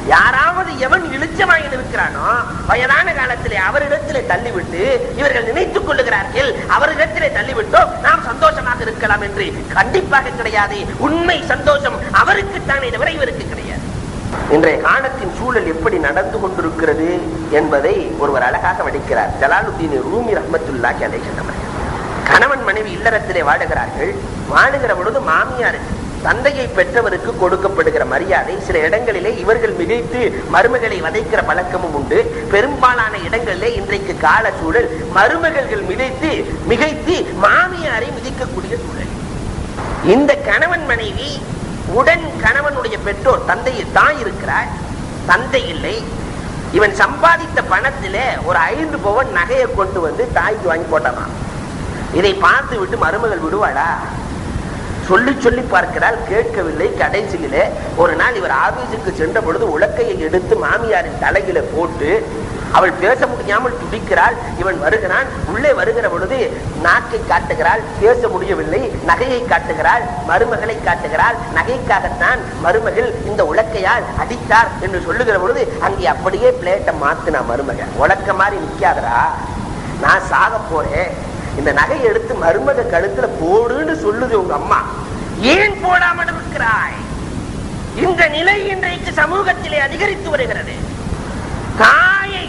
யாராவது எவன் இளிச்சமாயின் இருக்கிறானோ வயதான காலத்திலே அவரிடத்திலே தள்ளிவிட்டு இவர்கள் நினைத்துக் கொள்ளுகிறார்கள், அவரிடத்திலே தள்ளிவிட்டோம் நாம் சந்தோஷமாக இருக்கலாம் என்று. கண்டிப்பாக கிடையாது. உண்மை சந்தோஷம் அவருக்குத்தானே தவிர இவருக்கு கிடையாது. இன்றைய காலத்தின் சூழல் எப்படி நடந்து கொண்டிருக்கிறது என்பதை ஒருவர் அழகாக வடிக்கிறார். ஜலாலுத்தீன் ரூமி ரஹ்மத்துல்லாஹி அலைஹி அவர்கள். கணவன் மனைவி இல்லறத்திலே வாழுகிறார்கள். வாழுகிற பொழுது மாமியாருக்கு தந்தையை பெற்றவருக்கு கொடுக்கப்படுகிற மரியாதை சில இடங்களிலே இவர்கள் மிகைத்து மருமகளை வதைக்கிற பழக்கமும் உண்டு. பெரும்பாலான இடங்களிலே இன்றைக்கு கால சூழல் மருமகள் மிகைத்து மாமியாரை மிதிக்கக்கூடிய சூழல். இந்த கணவன் மனைவி உடன் கணவனுடைய பெற்றோர் தாய் இருக்கிறார், தந்தை இல்லை. இவன் சம்பாதித்த பணத்திலே ஒரு 5 பவுன் நகையை கொண்டு வந்து தாய்க்கு வாங்கி போட்டான். இதை பார்த்து விட்டு மருமகள் விடுவாளா? சொல்லி சொல்லி பார்க்கிறாள், கேட்கவில்லை. கடைசியிலே ஒரு நாள் இவர் ஆபீஸுக்கு சென்ற பொழுது உலக்கையை எடுத்து மாமியாரின் தலையில போட்டு அவள் பேச முடியாமல் துடிக்கிறாள். இவன் வருகிறான். உள்ளே வருகிற பொழுது நாக்கை காட்டுகிறாள், பேச முடியவில்லை. நகையை காட்டுகிறாள், மருமகளை காட்டுகிறாள். நகைக்காகத்தான் மருமகள் இந்த உலக்கையால் அடித்தார் என்று சொல்லுகிற பொழுது அங்கே அப்படியே பிளேட்டை மாத்தினா மருமகள். உலக்க மாதிரி நிக்காதரா, நான் சாக போறேன், இந்த நகையை எடுத்து மருமக கழுத்துல போடுன்னு சொல்லுது உங்க அம்மா, ஏன் போடாமல் இருக்கிறாய்? இந்த நிலை இன்றைக்கு சமூகத்திலே அதிகரித்து வருகிறது. தாயை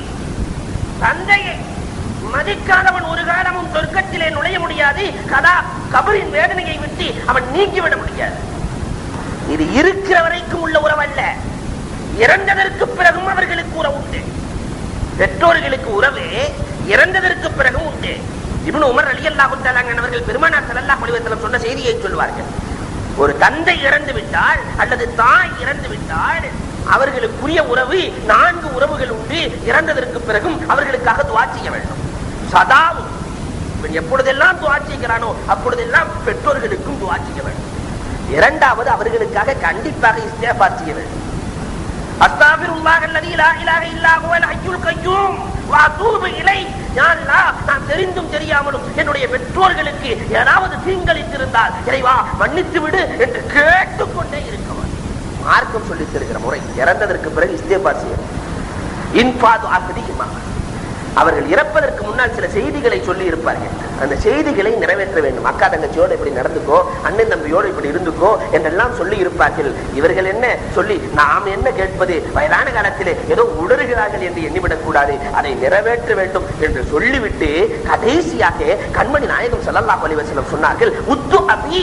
தந்தையை மதிக்காதவன் ஒரு காலமும் சொர்க்கத்திலே நுழைய முடியாது. கபரின் வேதனையை விட்டு அவன் நீக்கிவிட முடியாது. இது இருக்கிற வரைக்கும் உள்ள உறவல்ல, இறந்ததற்கு பிறகும் அவர்களுக்கு உறவு உண்டு. பெற்றோர்களுக்கு உறவு இறந்ததற்கு பிறகும் உண்டு. இப்னு உமர் ரலியல்லாஹு தஆலா அவர்கள் பெருமானார் ஸல்லல்லாஹு அலைஹி வஸல்லம் சொன்ன செய்தியை சொல்வார்கள். ஒரு தந்தை இறந்து விட்டால் அல்லது தாய் இறந்து விட்டால் அவர்களுக்குரிய உறவு 4 உறவுகள் உண்டு. இறந்ததற்கு பிறகும் அவர்களுக்காக துஆ செய்ய வேண்டும். சதாவும் எப்பொழுதெல்லாம் துஆ செய்கிறானோ அப்பொழுதெல்லாம் பெற்றோர்களுக்கும் துஆ செய்ய வேண்டும். இரண்டாவது, அவர்களுக்காக கண்டிப்பாக இஸ்திக்ஃபார் செய்ய வேண்டும். அஸ்தக்ஃபிருல்லாஹ் அல்லதி லா இலாஹ இல்லா ஹுவல் ஹய்யுல் கய்யூம் வ அதூபு இலைஹ். யா அல்லாஹ், நான் தெரிந்தும் தெரியாமலும் என்னுடைய பெற்றோர்களுக்கு ஏதாவது தீங்களித்திருந்தால் இறைவா மன்னித்து விடு என்று கேட்டுக்கொண்டே இருக்கவன். மார்க்கம் சொல்லி தருகிற முறை இறந்ததற்கு பிறகு இஸ்திக்ஃபார் செய்யணும். இன்ஃபாது அஹ்திஹிமா, அவர்கள் இறப்பதற்கு முன்னால் சில செய்திகளை சொல்லி இருப்பார்கள். அந்த செய்திகளை நிறைவேற்ற வேண்டும். அக்கா தங்கச்சியோடு இப்படி நடந்துக்கோ, அண்ணன் தம்பியோடு இப்படி இருந்துக்கோ என்றெல்லாம் சொல்லி இருப்பார்கள். இவர்கள் என்ன சொல்லி நாம் என்ன கேட்பது? வயதான காலத்திலே ஏதோ உணர்கிறார்கள் என்று எண்ணிவிடக் கூடாது, அதை நிறைவேற்ற வேண்டும் என்று சொல்லிவிட்டு கடைசியாக கண்மணி நாயகம் ஸல்லல்லாஹு அலைஹி வஸல்லம் சொன்னார்கள், உத்து அபி,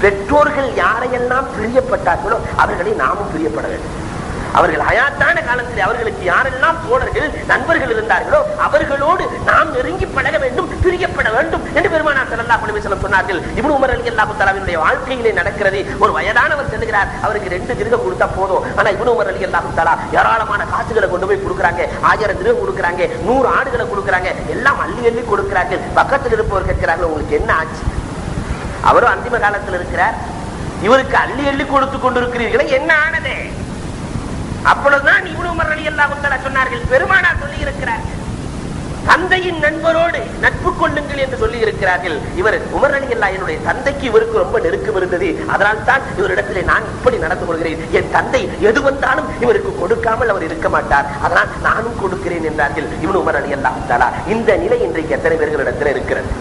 பெற்றோர்கள் யாரையெல்லாம் பிரியப்பட்டார்களோ அவர்களை நாமும் பிரியப்பட வேண்டும். அவர்கள் ஹயாத்தான காலத்தில் அவர்களுக்கு யாரெல்லாம் தோழர்கள் நண்பர்கள் இருந்தார்களோ அவர்களோடு நாம் நெருங்கி பழக வேண்டும், பிரியப்பட வேண்டும் என்று பெருமானார் ஸல்லல்லாஹு அலைஹி வஸல்லம் சொன்னார்கள். இப்னு உமர் ரலியல்லாஹு தஆலாவினுடைய வாழ்க்கையிலே நடக்கிறது. ஒரு வயதானவர் செல்கிறார், அவருக்கு 2 திர்ஹம் கொடுத்தா போதும். ஆனா இப்னு உமர் ரலியல்லாஹு தஆலா ஏராளமான காசுகளை கொண்டு போய் கொடுக்குறாங்க. 1000 திர்ஹம் கொடுக்குறாங்க, 100 ஆடுகளை கொடுக்குறாங்க, எல்லாம் அள்ளி அள்ளி கொடுக்கிறார்கள். பக்கத்தில் இருப்பவர் கேட்கிறார்கள், உங்களுக்கு என்ன ஆச்சு? அவரும் அந்திம காலத்தில் இருக்கிறார், இவருக்கு அள்ளி அள்ளி கொடுத்து கொண்டிருக்கிறீர்களே, என்ன ஆனதே? அப்பொழுதுதான் இப்னு உமர் ரலியல்லாஹு தஆலா சொன்னார்கள், பெருமானார் சொல்லி இருக்கிறார்கள், தந்தையின் நண்பரோடு நட்பு கொள்ளுங்கள் என்று சொல்லி இருக்கிறார்கள். இவர் உமர் ரலியல்லாஹு என்னுடைய தந்தைக்கு இவருக்கு ரொம்ப நெருக்கம் இருந்தது, அதனால் தான் இவரிடத்திலே நான் இப்படி நடந்து கொள்கிறேன். என் தந்தை எது வந்தாலும் இவருக்கு கொடுக்காமல் அவர் இருக்க மாட்டார், அதனால் நானும் கொடுக்கிறேன் என்றார்கள் இப்னு உமர் ரலியல்லாஹு தஆலா. இந்த நிலை இன்றைக்கு எத்தனை பேர்களிடத்தில் இருக்கிறது?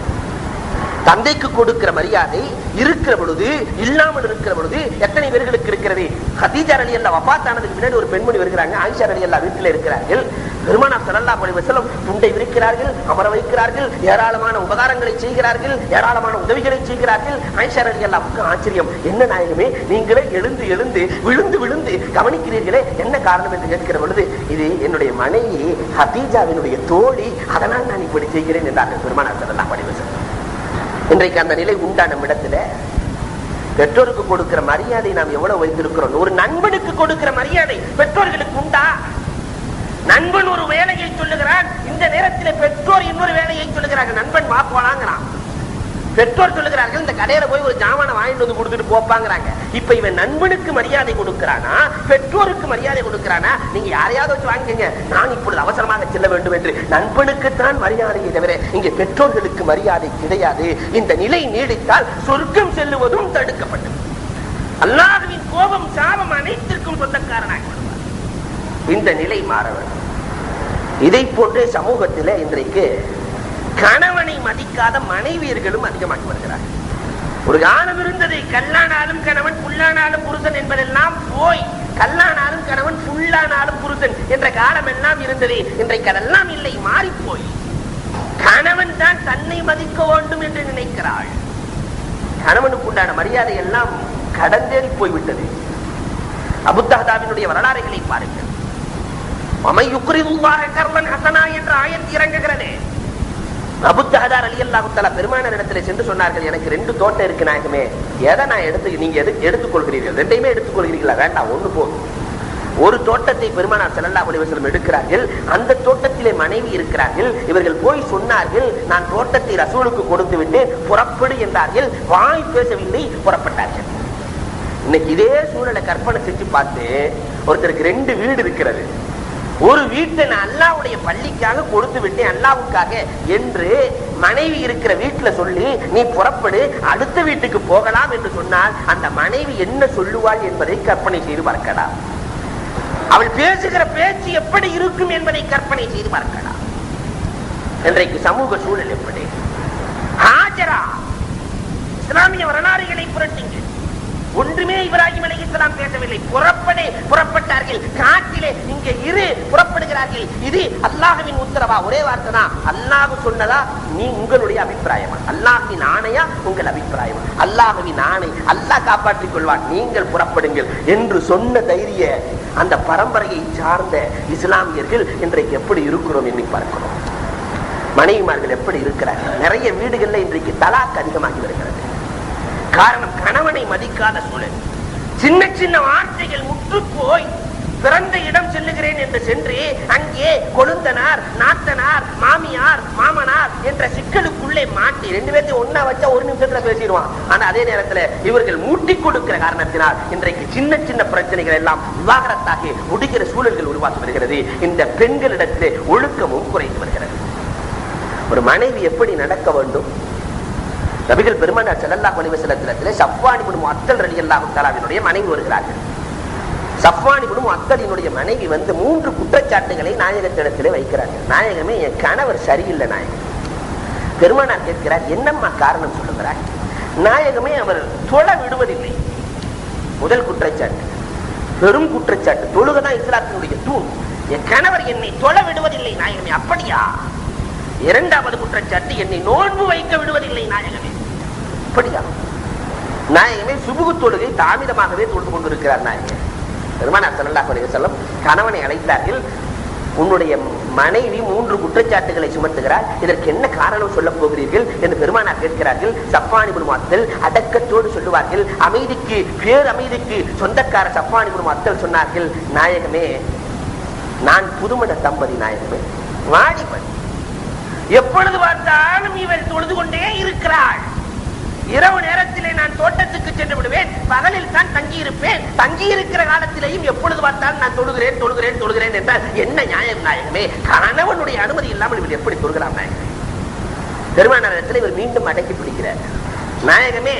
தந்தைக்கு கொடுக்கிற மரியாதை இருக்கிற பொழுது இல்லாமல் இருக்கிற பொழுது எத்தனை பேர்களுக்கு இருக்கிறது? ஹதீஜா ரலியல்லாஹு வஃபாத்தானதுக்கு பின்னாடி ஒரு பெண்மணி வருகிறாங்க. ஆயிஷா ரலியல்லாஹு வீட்டில் இருக்கிறார்கள். பெருமானார் ஸல்லல்லாஹு அலைஹி வஸல்லம் துண்டை விரிக்கிறார்கள், அமர வைக்கிறார்கள், ஏராளமான உபகாரங்களை செய்கிறார்கள், ஏராளமான உதவிகளை செய்கிறார்கள். ஆயிஷா ரலியல்லாஹுக்கு ஆச்சரியம், என்ன நாயகமே நீங்களே எழுந்து எழுந்து விழுந்து விழுந்து கவனிக்கிறீர்களே, என்ன காரணம் என்று கேட்கிற பொழுது, இது என்னுடைய மனைவி ஹதீஜாவினுடைய தோழி, அதனால் நான் இப்படி செய்கிறேன் என்றார்கள் பெருமானார் ஸல்லல்லாஹு அலைஹி வஸல்லம். இன்றைக்கு அந்த நிலை உண்டா நம் இடத்துல? பெற்றோருக்கு கொடுக்கிற மரியாதை நாம் எவ்வளவு வைத்திருக்கிறோம்? ஒரு நண்பனுக்கு கொடுக்கிற மரியாதை பெற்றோர்களுக்கு உண்டா? நண்பன் ஒரு வேலையை சொல்லுகிறான், இந்த நேரத்தில் பெற்றோர் இன்னொரு வேலையை சொல்லுகிறார்கள். நண்பன் வா போலாங்கிறான், பெற்றோர் சொல்லுகிறார்கள் இந்த கடையில போய் ஒரு ஜாமான வாங்கிட்டு வந்து கொடுத்துட்டு போப்பாங்கிறாங்க. இப்ப இவன் நண்பனுக்கு மரியாதை கொடுக்கிறானா பெற்றோருக்கு மரியாதை கொடுக்கிறானா? நீங்க யாரையாவது வச்சு வாங்கிக்கங்க, நான் இப்பொழுது அவசரமாக செல்ல வேண்டும் என்று நண்பனுக்குத்தான் மரியாதையை தவிர இங்கே பெற்றோர்களுக்கு மரியாதை கிடையாது. இந்த நிலை நீடித்தால் சொர்க்கம் செல்லுவதும் தடுக்கப்பட்டது. அல்லாஹ்வின் கோபம் சாபம் அனைத்திற்கும் சொந்தக்காரனாக இந்த நிலை மாற வேண்டும். இதை போன்றே சமூகத்தில் இன்றைக்கு கணவனை மதிக்காத மனைவியர்களும் அதிகமாகி வருகிறார்கள். ஒரு காலம் இருந்தது, கல்லானாலும் கணவன் புல்லானாலும் புருஷன் என்பதெல்லாம் போய் கல்லானாலும் கணவன் புல்லானாலும் புருஷன் என்ற காலம் எல்லாம் இருந்தது. இன்றைக்கு அதெல்லாம் இல்லை, மாறி போய் கணவன் தான் தன்னை மதிக்க வேண்டும் என்று நினைக்கிறாள். கணவனுக்கு உண்டான மரியாதை எல்லாம் கடந்தேறி போய்விட்டது. அபூதஹ்தாவினுடைய வரலாறுகளை பாருங்கள். என்ற ஆயத் இறங்குகிறது. அபூதஹ்தா ரலியல்லாஹு தஆலா பெருமானார் இடத்திலே சென்று சொன்னார்கள், எனக்கு 2 தோட்டம் இருக்கு நாயகமே, எதை நான் நீங்க எடுத்துக்கொள்கிறீர்கள்? 2யுமே எடுத்துக்கொள்கிறீர்களா? வேண்டாம், ஒண்ணு போதும். ஒரு தோட்டத்தை பெருமானார் ஸல்லல்லாஹு அலைஹி வஸல்லம் எடுக்கிறார்கள். அந்த தோட்டத்திலே மனைவி இருக்கிறார்கள். இவர்கள் போய் சொன்னார்கள், நான் தோட்டத்தை ரசூலுக்கு கொடுத்து விட்டு புறப்படு என்றார்கள். வாய் பேசவில்லை, புறப்பட்டார்கள். இன்னைக்கு இதே சூழலை கற்பனை செஞ்சு பார்த்து, ஒருத்தருக்கு 2 வீடு இருக்கிறது. ஒரு வீட்டை நான் அல்லாஹ்வுடைய பள்ளிக்காக கொடுத்து விட்டேன், அல்லாஹ்வுக்காக என்று மனைவி இருக்கிற வீட்டுல சொல்லி நீ புறப்படு, அடுத்த வீட்டுக்கு போகலாம் என்று சொன்னால் அந்த மனைவி என்ன சொல்லுவாள் என்பதை கற்பனை செய்து பார்க்கலாம். அவள் பேசுகிற பேச்சு எப்படி இருக்கும் என்பதை கற்பனை செய்து பார்க்கலாம். இன்றைக்கு சமூக சூழல் எப்படி? ஹாஜரா இஸ்லாமிய வரலாறுகளை புரட்டுங்கள். ஒன்றுமே இப்ராஹிம் அலைஹிஸ்ஸலாம் பேசவில்லை. புறப்பட்டார்கள். காட்டிலே இங்கே இரு, புறப்படுகிறார்கள். இது அல்லாஹ்வின் உத்தரவா? ஒரே வார்த்தை தான். அல்லாஹ் சொன்னதா? நீ உங்களுடைய அபிப்பிராயமா? அல்லாஹ்வின் ஆணையா உங்கள் அபிப்பிராயமா? அல்லாஹ்வின் ஆணை, அல்லாஹ் காப்பாற்றிக் கொள்வான், நீங்கள் புறப்படுங்கள் என்று சொன்ன தைரிய அந்த பரம்பரையை சார்ந்த இஸ்லாமியர்கள் இன்றைக்கு எப்படி இருக்கிறோம் என்று பார்க்கிறோம். மனைவிமார்கள் எப்படி இருக்கிறார்கள்? நிறைய வீடுகள்ல இன்றைக்கு தலாக் அதிகமாகி வருகிறது. காரணம், கணவனை மதிக்காத சூழல். சின்ன சின்ன வார்த்தைகள் முற்று போய் பிறந்த இடம் செல்லுகிறேன் என்று சென்று அங்கே கொழுந்தனார், நாத்தனார், மாமியார், மாமனார் என்ற சிக்கலுக்குள்ளே மாட்டி 2 பேர்த்தையும் ஒன்னா வச்சா 1 நிமிஷத்துல பேசிடுவான். ஆனா அதே நேரத்தில் இவர்கள் மூட்டி கொடுக்கிற காரணத்தினால் இன்றைக்கு சின்ன சின்ன பிரச்சனைகள் எல்லாம் விவாகரத்தாகி முடிக்கிற சூழல்கள் உருவாக்கி வருகிறது. இந்த பெண்களிடத்திலே ஒழுக்கமும் குறைந்து வருகிறது. ஒரு மனைவி எப்படி நடக்க வேண்டும்? நபிகள் பெருமானார் ஸல்லல்லாஹு அலைஹி வஸல்லம் ஸஃப்வான் இப்னு முஅத்தல் ரலியல்லாஹு தஆலாவினுடைய மனைவி வருகிறார்கள். ஸஃப்வான் இப்னு முஅத்தலினுடைய மனைவி 3 குற்றச்சாட்டுகளை நாயகத்திடத்திலே வைக்கிறார்கள். நாயகமே, என் கணவர் சரியில்லை நாயகம். பெருமானார் கேட்கிறார், என்னம்மா காரணம் சொல்லுகிறார்? நாயகமே, அவர் தொழ விடுவதில்லை. முதல் குற்றச்சாட்டு. பெரும் குற்றச்சாட்டு. தொழுகைதான் இஸ்லாத்தினுடைய தூண். என் கணவர் என்னை தொழ விடுவதில்லை நாயகமே. அப்படியா? இரண்டாவது குற்றச்சாட்டு, என்னை நோன்பு வைக்க விடுவதில்லை நாயகமே. அப்படியா? நாயகமே, சுபுகு தொழுகை தாமிதமாகவே தொழுது கொண்டிருக்கிறார் நாயகமே. பெருமானார் ஸல்லல்லாஹு அலைஹி வஸல்லம் கணவனை அழைத்தார்கள். உன்னுடைய மனைவி 3 குற்றச்சாட்டுகளை சுமத்துகிறார், இதற்கு என்ன காரணம் சொல்ல போகிறீர்கள் என்று பெருமானார் கேட்கிறார்கள். ஸஃப்வான் இப்னு முஅத்தல் அடக்கத்தோடு சொல்லுவார்கள். அமைதிக்கு, பேரமைதிக்கு சொந்தக்கார ஸஃப்வான் இப்னு முஅத்தல் சொன்னார்கள், நாயகமே, நான் புதுமண தம்பதி நாயகமே, வாலிபன். எப்பொழுது பார்த்தாலும் இவள் தொழுது கொண்டே இருக்கிறாள். இரவு நேரத்திலே நான் தோட்டத்துக்கு சென்று விடுவேன், பகலில் தான் தங்கி இருப்பேன். தங்கி இருக்கிற காலத்திலேயும் எப்பொழுது பார்த்தாலும் நான் தொழுகிறேன் என்றால் என்ன நியாயம் நாயகமே? கணவனுடைய அனுமதி இல்லாமல் இவர் எப்படி தொழுகிறார் நாயகமே? பெருமானார் இடத்துல இவர் மீண்டும் அடக்கி பிடிக்கிறார். நாயகமே,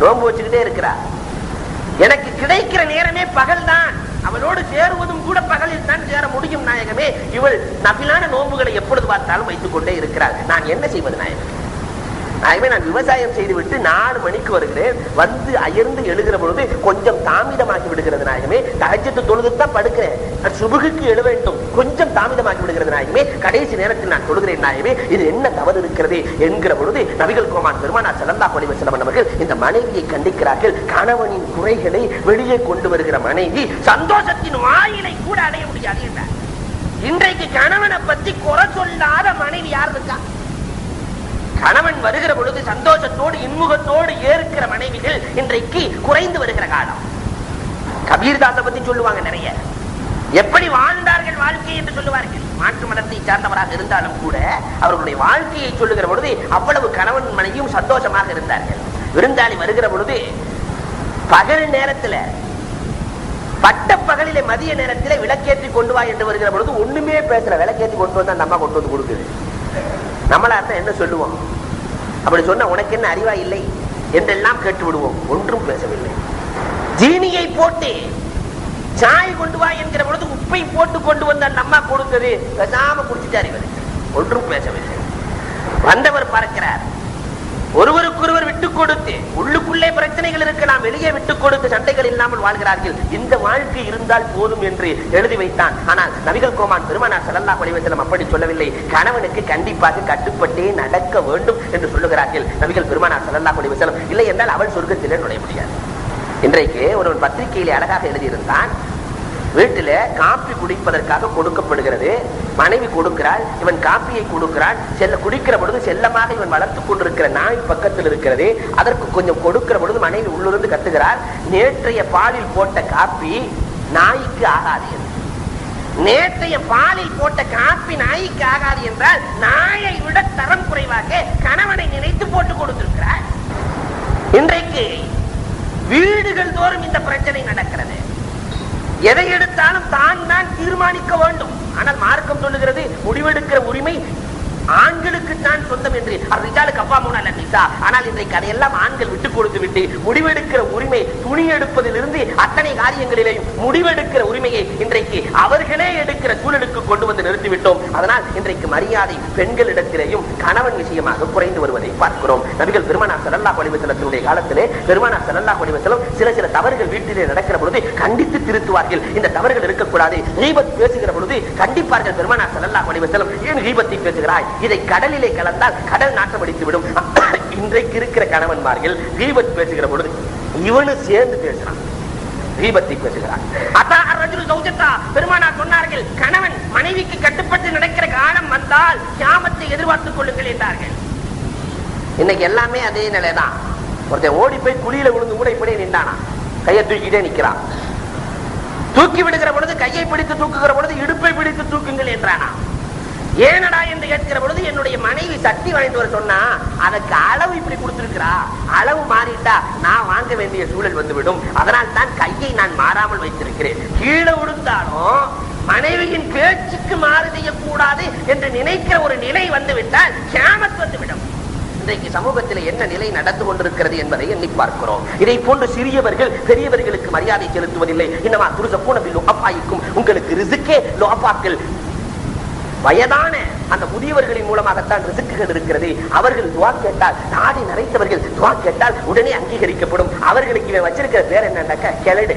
நோன்பு வச்சுக்கிட்டே இருக்கிறார். எனக்கு கிடைக்கிற நேரமே பகல் தான். அவளோடு சேருவதும் கூட பகலில் தான் சேர முடியும் நாயகமே. இவள் நபிலான நோன்புகளை எப்பொழுது பார்த்தாலும் வைத்துக் கொண்டே இருக்கிறார். நான் என்ன செய்வது நாயகமே? நாயகமே, நான் விவசாயம் செய்துவிட்டு 4 மணிக்கு வருகிறேன். வந்து அயர்ந்து எழுகிற பொழுது கொஞ்சம் தாமிதமாகி விடுகிறது நாயகமே. தஹஜ்ஜத் தொழுதுதான் படுக்கிறேன். சுபுகுக்கு எழு வேண்டும், கொஞ்சம் தாமிதமாகி விடுகிறது நாயகமே. கடைசி நேரத்தில் நான் தொழுகிறேன் நாயகமே. இது என்ன தவறு இருக்கிறது என்கிற பொழுது நபிகள் கோமான் பெருமானார் ஸல்லல்லாஹு அலைஹி வஸல்லம் அவர்கள் இந்த மனைவியை கண்டிக்கிறார்கள். கணவனின் குறைகளை வெளியே கொண்டு வருகிற மனைவி சந்தோஷத்தின் வாயிலை கூட அடைய முடியாது என்றார். இன்றைக்கு கணவனை பத்தி குறை சொல்லாத மனைவி யார் இருக்கா? கணவன் வருகிற பொழுது சந்தோஷத்தோடு இன்முகத்தோடு ஏற்கிற மனைவிகள் இன்றைக்கு குறைந்து வருகிற காலம். கபீர்தாசை பத்தி சொல்லுவாங்க நிறைய. எப்படி வாழ்ந்தார்கள் வாழ்க்கை என்று சொல்லுவார்கள். மாற்று மதத்தை சார்ந்தவராக இருந்தாலும் கூட அவர்களுடைய வாழ்க்கையை சொல்லுகிற பொழுது அவ்வளவு கணவன் மனைவியும் சந்தோஷமாக இருந்தார்கள். விருந்தாளி வருகிற பொழுது பகல் நேரத்தில், பட்ட பகலிலே மதிய நேரத்தில் விளக்கேற்றி கொண்டு வா என்று வருகிற பொழுது ஒண்ணுமே பேசல. விளக்கேற்றி கொண்டு வந்தா நம்ம கொண்டு வந்து கொடுக்குது. நம்மளா என்ன சொல்லுவோம்? அப்படி சொன்ன உனக்கு என்ன அறிவா இல்லை என்றெல்லாம் கேட்டு விடுவோம். ஒன்றும் பேசவில்லை. ஜீனியை போட்டு சாய் கொண்டு வா என்கிற பொழுது உப்பை போட்டு கொண்டு வந்த அந்த அம்மா கொடுத்தது பேசாம குடிச்சிட்டாரு. இவர் ஒன்றும் பேசவில்லை. வந்தவர் பார்க்கிறார், ஒருவருக்கொருவர் விட்டுக் கொடுத்து, உள்ளுக்குள்ளே பிரச்சனைகள் இருக்கலாம், வெளியே விட்டுக் கொடுத்து சண்டைகள் இல்லாமல் வாழ்கிறார்கள். இந்த வாழ்க்கை இருந்தால் போதும் என்று எழுதி வைத்தான். ஆனால் நபிகள் கோமான் பெருமானார் ஸல்லல்லாஹு அலைஹி வஸல்லம் அப்படி சொல்லவில்லை. கணவனுக்கு கண்டிப்பாக கட்டுப்பட்டே நடக்க வேண்டும் என்று சொல்லுகிறார்கள் நபிகள் பெருமானார் ஸல்லல்லாஹு அலைஹி வஸல்லம். இல்லை என்றால் அவள் சொர்க்கத்திலே நுழைய முடியாது. இன்றைக்கு ஒருவன் பத்திரிகையிலே அழகாக எழுதியிருந்தான், வீட்டில காப்பி குடிப்பதற்காக கொடுக்கப்படுகிறது, மனைவி கொடுக்கிறாள், இவன் காப்பியை கொடுக்கிறான். குடிக்கிற பொழுது செல்லமாக இவன் வளர்த்துக் கொண்டிருக்கிற நாய் பக்கத்தில் இருக்கிறது. அதற்கு கொஞ்சம் கொடுக்கிற பொழுது மனைவி உள்ளிருந்து கத்துகிறாள், நேற்றைய பாலில் போட்ட காப்பி நாய்க்கு ஆகாது. நேற்றைய பாலில் போட்ட காப்பி நாய்க்கு ஆகாது என்றால் நாயை விட தரம் குறைவாக கணவனை நினைத்து போட்டு கொடுத்திருக்கிறார். இன்றைக்கு வீடுகள் தோறும் இந்த பிரச்சனை நடக்கிறது. எதை எடுத்தாலும் தான் தான் தீர்மானிக்க வேண்டும். ஆனால் மார்க்கம் சொல்லுகிறது முடிவெடுக்கிற உரிமை ஆண்களுக்கு தான் சொந்தம் என்று. ஆனால் இன்றைக்கு அதையெல்லாம் ஆண்கள் விட்டுக் கொடுத்து விட்டு முடிவெடுக்கிற உரிமை, துணி எடுப்பதிலிருந்து அத்தனை காரியங்களிலேயும் முடிவெடுக்கிற உரிமையை இன்றைக்கு அவர்களே எடுக்கிற சூழலுக்கு கொண்டு வந்து நிறுத்திவிட்டோம். அதனால் இன்றைக்கு மரியாதை பெண்களிடத்திலேயும் கணவன் விஷயமாக குறைந்து வருவதை பார்க்கிறோம். நபிகள் பெருமானார் ஸல்லல்லாஹு அலைஹி வஸல்லமுடைய காலத்திலே பெருமானார் ஸல்லல்லாஹு அலைஹி வஸல்லம் சில தவறுகள் வீட்டிலே நடக்கிற பொழுது கண்டித்து திருத்துவார்கள். இந்த தவறுகள் இருக்கக்கூடாது. கீபத் பேசுகிற பொழுது கண்டிப்பார்கள். பெருமானார் ஸல்லல்லாஹு அலைஹி வஸல்லம், ஏன் கீபத்தை பேசுகிறாய்? இதை கடலிலே கலந்தால் கடல் நாட்டம் அடித்து விடும். இன்றைக்கு இருக்கிற கணவன்மார்கள் கீபத் பேசுகிற பொழுது இவனு சேர்ந்து பேசுறான், கீபத்தை பேசுகிறான். பெருமானார் சொன்னார்கள், கணவன் மனைவிக்கு கட்டுப்பட்டு நடக்கிற காலம் வந்தால் கியாமத்தை எதிர்பார்த்துக் கொள்ளுங்கள் என்றார்கள். இன்னைக்கு எல்லாமே அதே நிலைதான். ஒருத்தன் ஓடி போய் குழியில விழுந்து கூட இப்படியே நின்றானா, கையை தூக்கிட்டே நிக்கிறான். தூக்கி விடுகிற பொழுது கையை பிடித்து தூக்குகிற பொழுது இடுப்பை பிடித்து தூக்குங்கள் என்றானா. ஏனடா என்று கேட்கிற பொழுது என்னுடைய மனைவி சட்டி வாங்கிட்டு வர சொன்னா அதற்கு அளவு இப்படி கொடுத்திருக்கிறா, அளவு மாறிட்டா நான் வாங்க வேண்டிய சூழல் வந்துவிடும், அதனால் தான் கையை நான் மாறாமல் வைத்திருக்கிறேன். கீழே விழுந்தாலும் மனைவியின் பேச்சுக்கு மாறு செய்யக்கூடாது என்று நினைக்கிற ஒரு நிலை வந்துவிட்டால் கியாமத் வந்துவிடும். இன்றைக்கு சமூகத்தில் என்ன நிலை நடந்து கொண்டிருக்கிறது என்பதை எண்ணி பார்க்கிறோம். இதை போன்று சிறியவர்கள் பெரியவர்களுக்கு மரியாதை செலுத்துவதில்லை. இன்னமா துருசப்பூன பில் லுஅஃபாயிக்கும், உங்களுக்கு ரிஸ்கே லுஅஃபாக்கள், வயதான அந்த முதியவர்களின் மூலமாகத்தான் ரிஸ்க்குகள் இருக்கிறது. அவர்கள் துவா கேட்டால், நாடி நரைத்தவர்கள் துவா கேட்டால் உடனே அங்கீகரிக்கப்படும். அவர்களுக்கு இவன் வச்சிருக்கிற பேர் என்னன்னாக்கா கெலடு,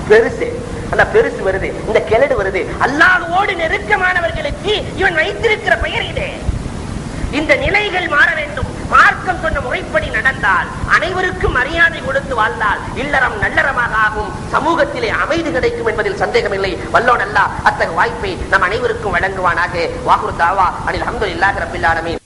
பெருசு. அந்த பெருசு வருது, இந்த கெலடு வருது. அல்லாஹ்வோடு நெருக்கமானவர்களுக்கு இவன் வைத்திருக்கிற பெயர் இது. இந்த நிலைகள் மாற வேண்டும். மார்க்கம் சொன்ன முறைப்படி நடந்தால், அனைவருக்கும் மரியாதை கொடுத்து வாழ்ந்தால் இல்லறம் நல்லறமாக ஆகும், சமூகத்திலே அமைதி கிடைக்கும் என்பதில் சந்தேகமில்லை. வல்லோன் அல்லாஹ் அத்தகைய வாய்ப்பை நம் அனைவருக்கும் வழங்குவானாக. வாகுர் தாவா அனில் அல்ஹம்துலில்லாஹி ரப்பில் ஆலமீன்.